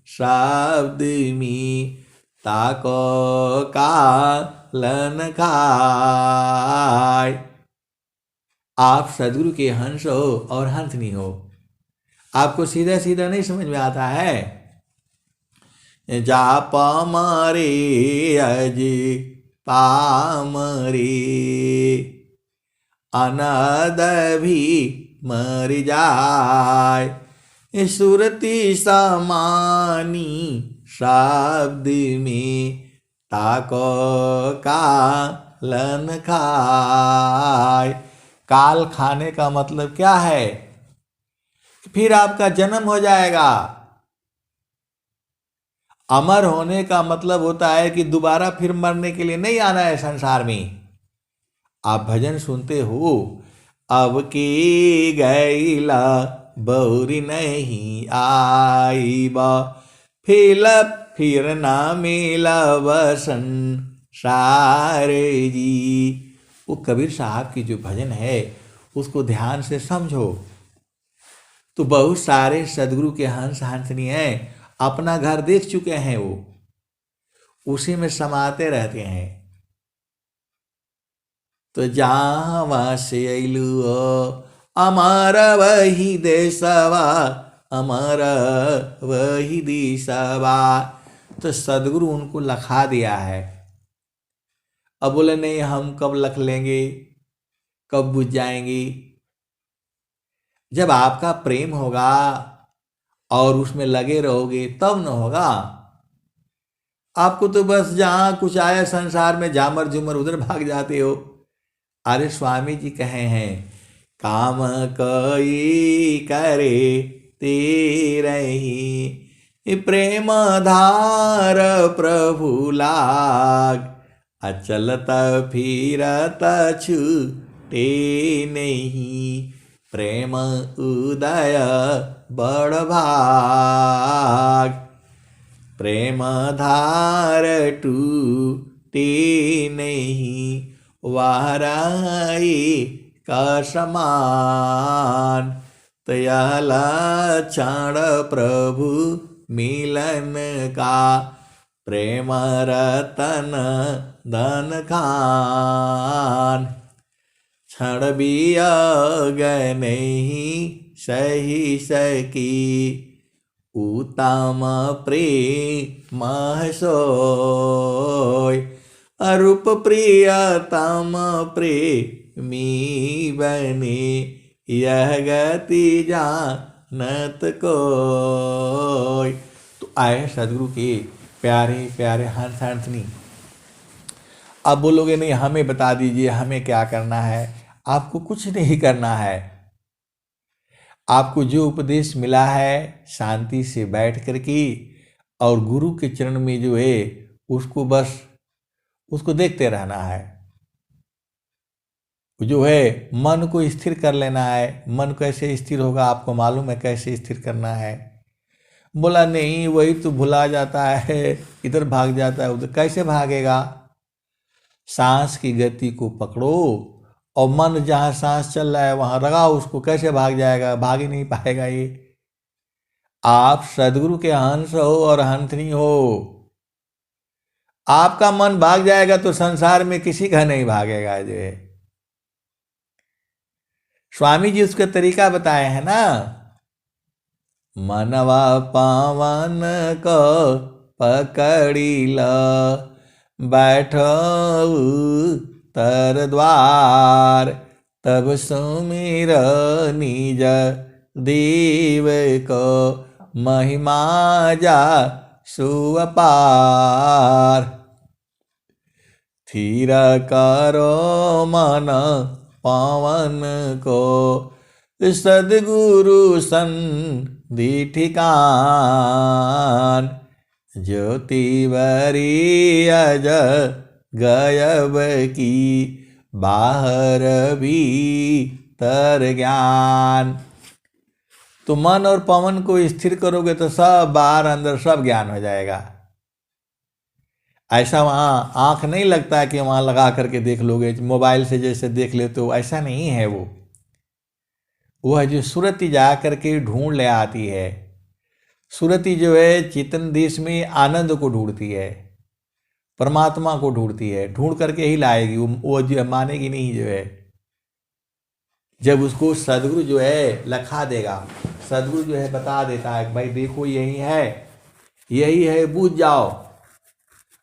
शब्द में, ताको कालन खाय। आप सदगुरु के हंस हो और हंसनी हो, आपको सीधा सीधा नहीं समझ में आता है। जाप मारे अज पामरे, अनद भी मर जाय, सुरति समानी शब्द में, ताको कालन खाय। काल खाने का मतलब क्या है, फिर आपका जन्म हो जाएगा। अमर होने का मतलब होता है कि दोबारा फिर मरने के लिए नहीं आना है संसार में। आप भजन सुनते हो, अब की गैला बहुरी नहीं आईबा, फिर ना मिला वसन सारे जी। वो कबीर साहब की जो भजन है उसको ध्यान से समझो। तो बहुत सारे सदगुरु के हंस हंसनी हैं, अपना घर देख चुके हैं, वो उसी में समाते रहते हैं। तो जहाँ वहाँ से अइलू अमर वही देशवा, अमर वही देशवा। तो सदगुरु उनको लखा दिया है। अब बोले नहीं हम कब लख लेंगे, कब बुझ जाएंगी। जब आपका प्रेम होगा और उसमें लगे रहोगे तब न होगा। आपको तो बस जहाँ कुछ आया संसार में झामर झूमर उधर भाग जाते हो। अरे स्वामी जी कहे हैं, काम कई करे तेरही, प्रेम धार प्रभु लाग, अचलत फिरत छूटे नहीं, प्रेम उदय बड़ भाग, प्रेम धार टूटे नहीं, वाराई का समान, तया लक्षण प्रभु मिलन का, प्रेम रतन धन खान, क्षण बियोग नहीं सही सकी, उत्तम प्रेम सोय, अरूप प्रियतम प्रेमी बने, यह गति जानत कोय। तो आए सदगुरु के प्यारे प्यारे हंस हंसनी, अब बोलोगे नहीं हमें बता दीजिए हमें क्या करना है। आपको कुछ नहीं करना है। आपको जो उपदेश मिला है शांति से बैठ कर के और गुरु के चरण में जो है उसको बस उसको देखते रहना है। जो है मन को स्थिर कर लेना है। मन कैसे स्थिर होगा आपको मालूम है कैसे स्थिर करना है। बोला नहीं वही तो भुला जाता है, इधर भाग जाता है उधर। कैसे भागेगा? सांस की गति को पकड़ो और मन जहाँ सांस चल रहा है वहाँ लगाओ उसको। कैसे भाग जाएगा? भाग ही नहीं पाएगा ये। आप सदगुरु के हंस हो और हंसनी हो। आपका मन भाग जाएगा तो संसार में किसी का नहीं भागेगा। जो है स्वामी जी उसका तरीका बताए हैं ना, मनवा पावन को पकड़ी ल, बैठो तर द्वार, तब सुमिर निज देव को, महिमा जा सुअपार। स्थिर करो मन पावन को, सदगुरु संधि ठिकान, ज्योति बरी अज गयब की, बाहर भीतर ज्ञान। तो मन और पवन को स्थिर करोगे तो सब बाहर अंदर सब ज्ञान हो जाएगा। ऐसा वहाँ आँख नहीं लगता है कि वहाँ लगा करके देख लोगे, मोबाइल से जैसे देख लेते हो, ऐसा नहीं है। वो है जो सुरति जा करके ढूंढ ले आती है। सुरति जो है चेतन देश में आनंद को ढूंढती है, परमात्मा को ढूंढती है, ढूंढ करके ही लाएगी। वो जो है मानेगी नहीं। जो है जब उसको सदगुरु जो है लखा देगा, सदगुरु जो है बता देता है भाई देखो यही है, बूझ जाओ।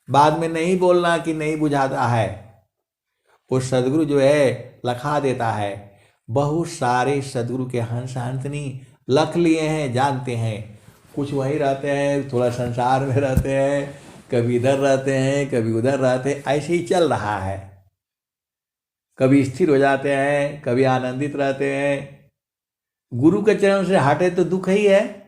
बाद में नहीं बोलना कि नहीं बुझाता है। वो सदगुरु जो है लखा देता है। बहुत सारे सदगुरु के हंस हंसनी लख लिए हैं, जानते हैं। कुछ वहीं रहते हैं, थोड़ा संसार में रहते हैं, कभी इधर रहते हैं कभी उधर रहते हैं, ऐसे ही चल रहा है। कभी स्थिर हो जाते हैं, कभी आनंदित रहते हैं। गुरु के चरण से हटे तो दुख ही है।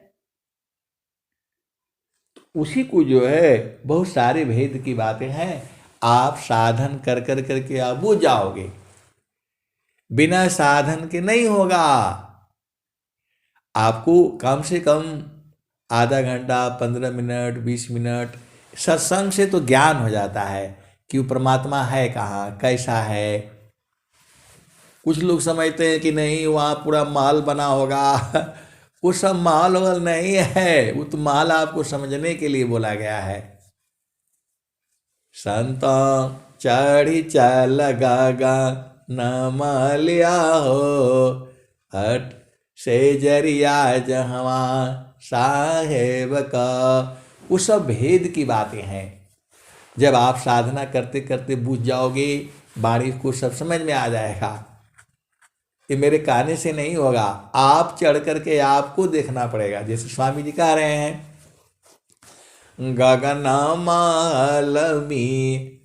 उसी को जो है बहुत सारे भेद की बातें हैं। आप साधन कर कर करके आप बुझ जाओगे। बिना साधन के नहीं होगा। आपको कम से कम आधा घंटा 15 मिनट 20 मिनट सत्संग से तो ज्ञान हो जाता है कि वो परमात्मा है कहाँ, कैसा है। कुछ लोग समझते हैं कि नहीं वहाँ पूरा महल बना होगा। वो सब महल वहल नहीं है। वो तो महल आपको समझने के लिए बोला गया है। संत चढ़ी चल गगा न लिया हो, हट से जरिया जहवा साहेब का। वो सब भेद की बातें हैं। जब आप साधना करते करते बुझ जाओगे, बाणी को सब समझ में आ जाएगा। ये मेरे कहने से नहीं होगा, आप चढ़ करके आपको देखना पड़ेगा। जैसे स्वामी जी कह रहे हैं गगन मालमी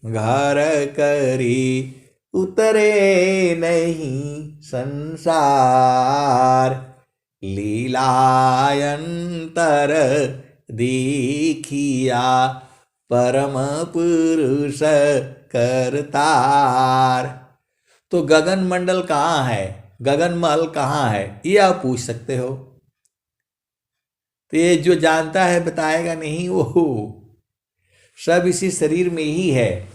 घर करी उतरे नहीं संसार। लीलायंतर दीखिया परम पुरुष करतार। तो गगन मंडल कहाँ है, गगन महल कहाँ है, ये आप पूछ सकते हो। तो ये जो जानता है बताएगा नहीं, वो सब इसी शरीर में ही है।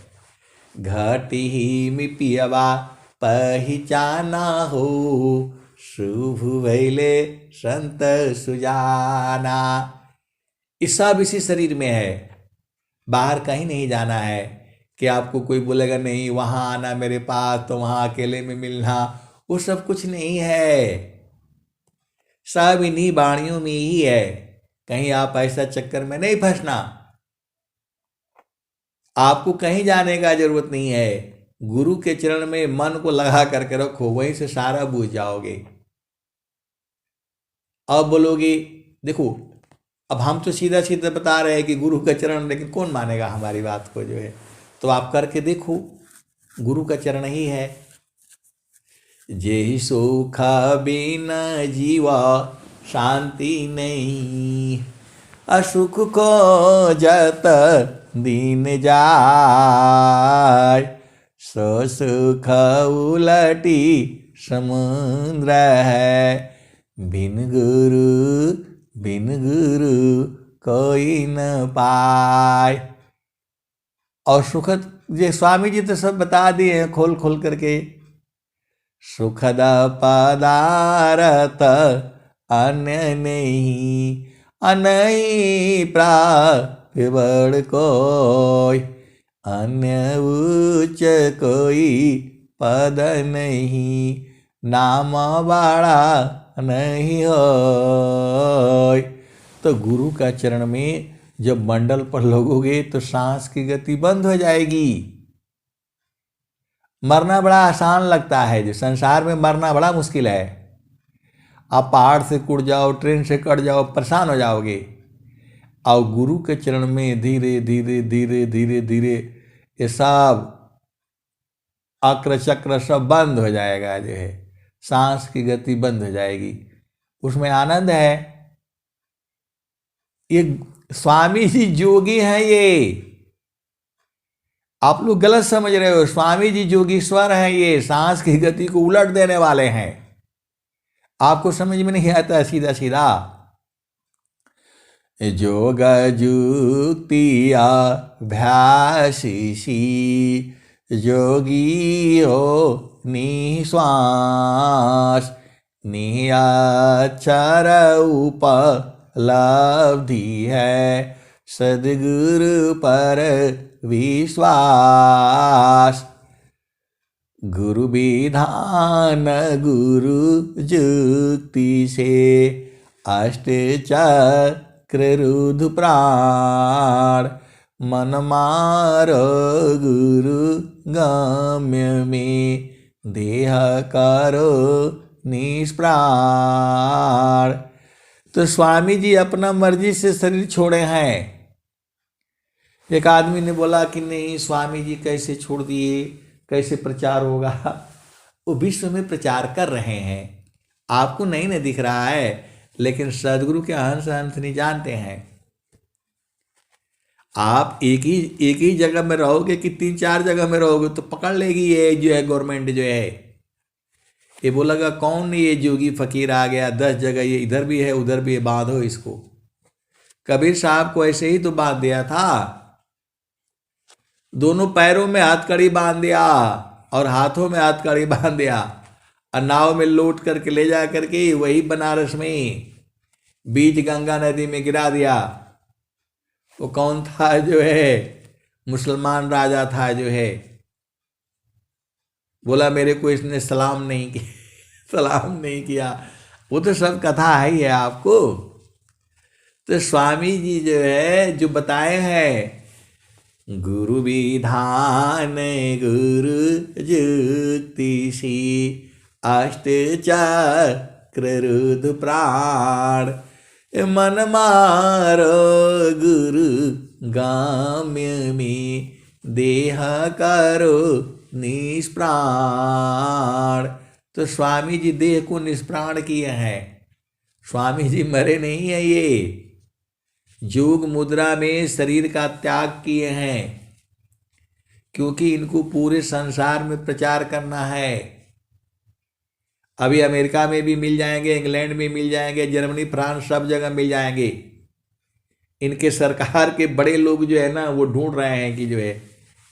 घटी ही में पियवा पहचाना हो, शुभ भैले संत सुजाना। इस सब इसी शरीर में है, बाहर कहीं नहीं जाना है। कि आपको कोई बोलेगा नहीं वहाँ आना मेरे पास तो वहाँ अकेले में मिलना, वो सब कुछ नहीं है, सब इन्हीं वाणियों में ही है। कहीं आप ऐसा चक्कर में नहीं फंसना, आपको कहीं जाने का जरूरत नहीं है। गुरु के चरण में मन को लगा करके रखो, वहीं से सारा बूझ जाओगे। अब बोलोगे देखो, अब हम तो सीधा सीधा बता रहे हैं कि गुरु का चरण, लेकिन कौन मानेगा हमारी बात को जो है। तो आप करके देखो, गुरु का चरण ही है। जेहि सुख बिना जीवा शांति नहीं, असुख को जत दीन जाय। सो सुख उलटी समुद्र है, बिन गुरु कोई न पाए। और सुखद ये स्वामी जी तो सब बता दिए हैं खोल खोल करके। सुखद पदारथ अन्य नहीं, अनई प्राप्य बड़ कोई। अन्य उच्च कोई पद नहीं, नाम बड़ा नहीं होय। तो गुरु का चरण में जब मंडल पर लगोगे तो सांस की गति बंद हो जाएगी। मरना बड़ा आसान लगता है, जो संसार में मरना बड़ा मुश्किल है। आप पहाड़ से कूद जाओ, ट्रेन से कट जाओ, परेशान हो जाओगे। और गुरु के चरण में धीरे धीरे धीरे धीरे धीरे ये सब अक्र चक्र सब बंद हो जाएगा, जो है सांस की गति बंद हो जाएगी। उसमें आनंद है। ये स्वामी जी जोगी हैं, ये आप लोग गलत समझ रहे हो। स्वामी जी जोगीश्वर हैं, ये सांस की गति को उलट देने वाले हैं। आपको समझ में नहीं आता सीधा सीधा। जोग जुक्तिया भ्यासी जोगी हो निश्वास, नियाचर उपलब्धि है सदगुरु पर विश्वास। गुरु विधान गुरु जुक्ति से अष्ट चक्र रुद्र प्राण, मन मारो गुरु गम्य में देह करो निष्प्राण। तो स्वामी जी अपना मर्जी से शरीर छोड़े हैं। एक आदमी ने बोला कि नहीं स्वामी जी कैसे छोड़ दिए, कैसे प्रचार होगा। वो विश्व में प्रचार कर रहे हैं, आपको नहीं ना दिख रहा है, लेकिन सदगुरु के अंश अंश नहीं जानते हैं। आप एक ही जगह में रहोगे कि 3-4 जगह में रहोगे तो पकड़ लेगी ये जो है गवर्नमेंट जो है। ये बोलेगा कौन ये जोगी फकीर आ गया 10 जगह, ये इधर भी है उधर भी है, बांधो इसको। कबीर साहब को ऐसे ही तो बांध दिया था, दोनों पैरों में हथकड़ी बांध दिया और हाथों में हथकड़ी बांध दिया, और नाव में लोट करके ले जा करके वही बनारस में बीच गंगा नदी में गिरा दिया। वो कौन था जो है, मुसलमान राजा था जो है, बोला मेरे को इसने सलाम नहीं किया सलाम नहीं किया। वो तो सब कथा है ही है आपको। तो स्वामी जी जो है जो बताए हैं, गुरु विधान गुरु जुक्ति सी अष्ट चक्र रुद्र प्राण, मन मारो गुरु गाम्य में देह करो निष्प्राण। तो स्वामी जी देह को निष्प्राण किए हैं। स्वामी जी मरे नहीं है, ये योग मुद्रा में शरीर का त्याग किए हैं, क्योंकि इनको पूरे संसार में प्रचार करना है। अभी अमेरिका में भी मिल जाएंगे, इंग्लैंड में मिल जाएंगे, जर्मनी फ्रांस सब जगह मिल जाएंगे। इनके सरकार के बड़े लोग जो है ना, वो ढूंढ रहे हैं कि जो है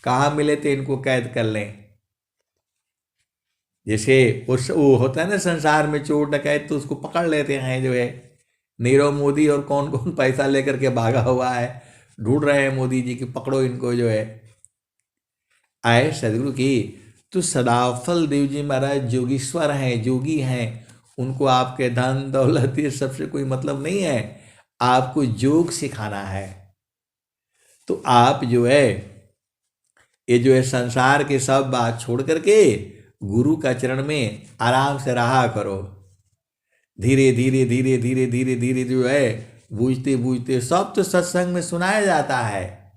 कहाँ मिले तो इनको कैद कर लें। जैसे उस वो होता है ना संसार में चोर डकैत, तो उसको पकड़ लेते हैं जो है। नीरव मोदी और कौन कौन पैसा लेकर के भागा हुआ है, ढूंढ रहे हैं मोदी जी की पकड़ो इनको जो है। आए सदगुरु की। तो सदाफल देव जी महाराज जोगीश्वर हैं, जोगी हैं। उनको आपके धन दौलत ये सबसे कोई मतलब नहीं है, आपको योग सिखाना है। तो आप जो है ये जो है संसार के सब बात छोड़ करके गुरु का चरण में आराम से रहा करो। धीरे धीरे धीरे धीरे धीरे धीरे जो है बूझते बूझते, सब तो सत्संग में सुनाया जाता है।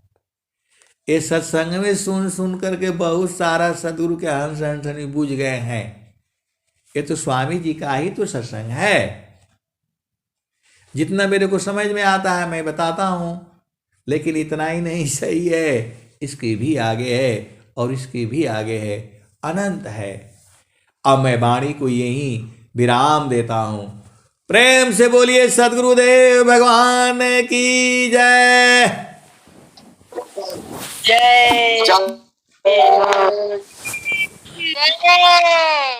ये सत्संग में सुन सुन करके बहुत सारा सदगुरु के हंस हंसनी बूझ गए हैं। ये तो स्वामी जी का ही तो सत्संग है। जितना मेरे को समझ में आता है मैं बताता हूं, लेकिन इतना ही नहीं सही है, इसके भी आगे है और इसके भी आगे है, अनंत है। अब मैं वाणी को यही विराम देता हूं। प्रेम से बोलिए सदगुरुदेव भगवान की जय। जय जय।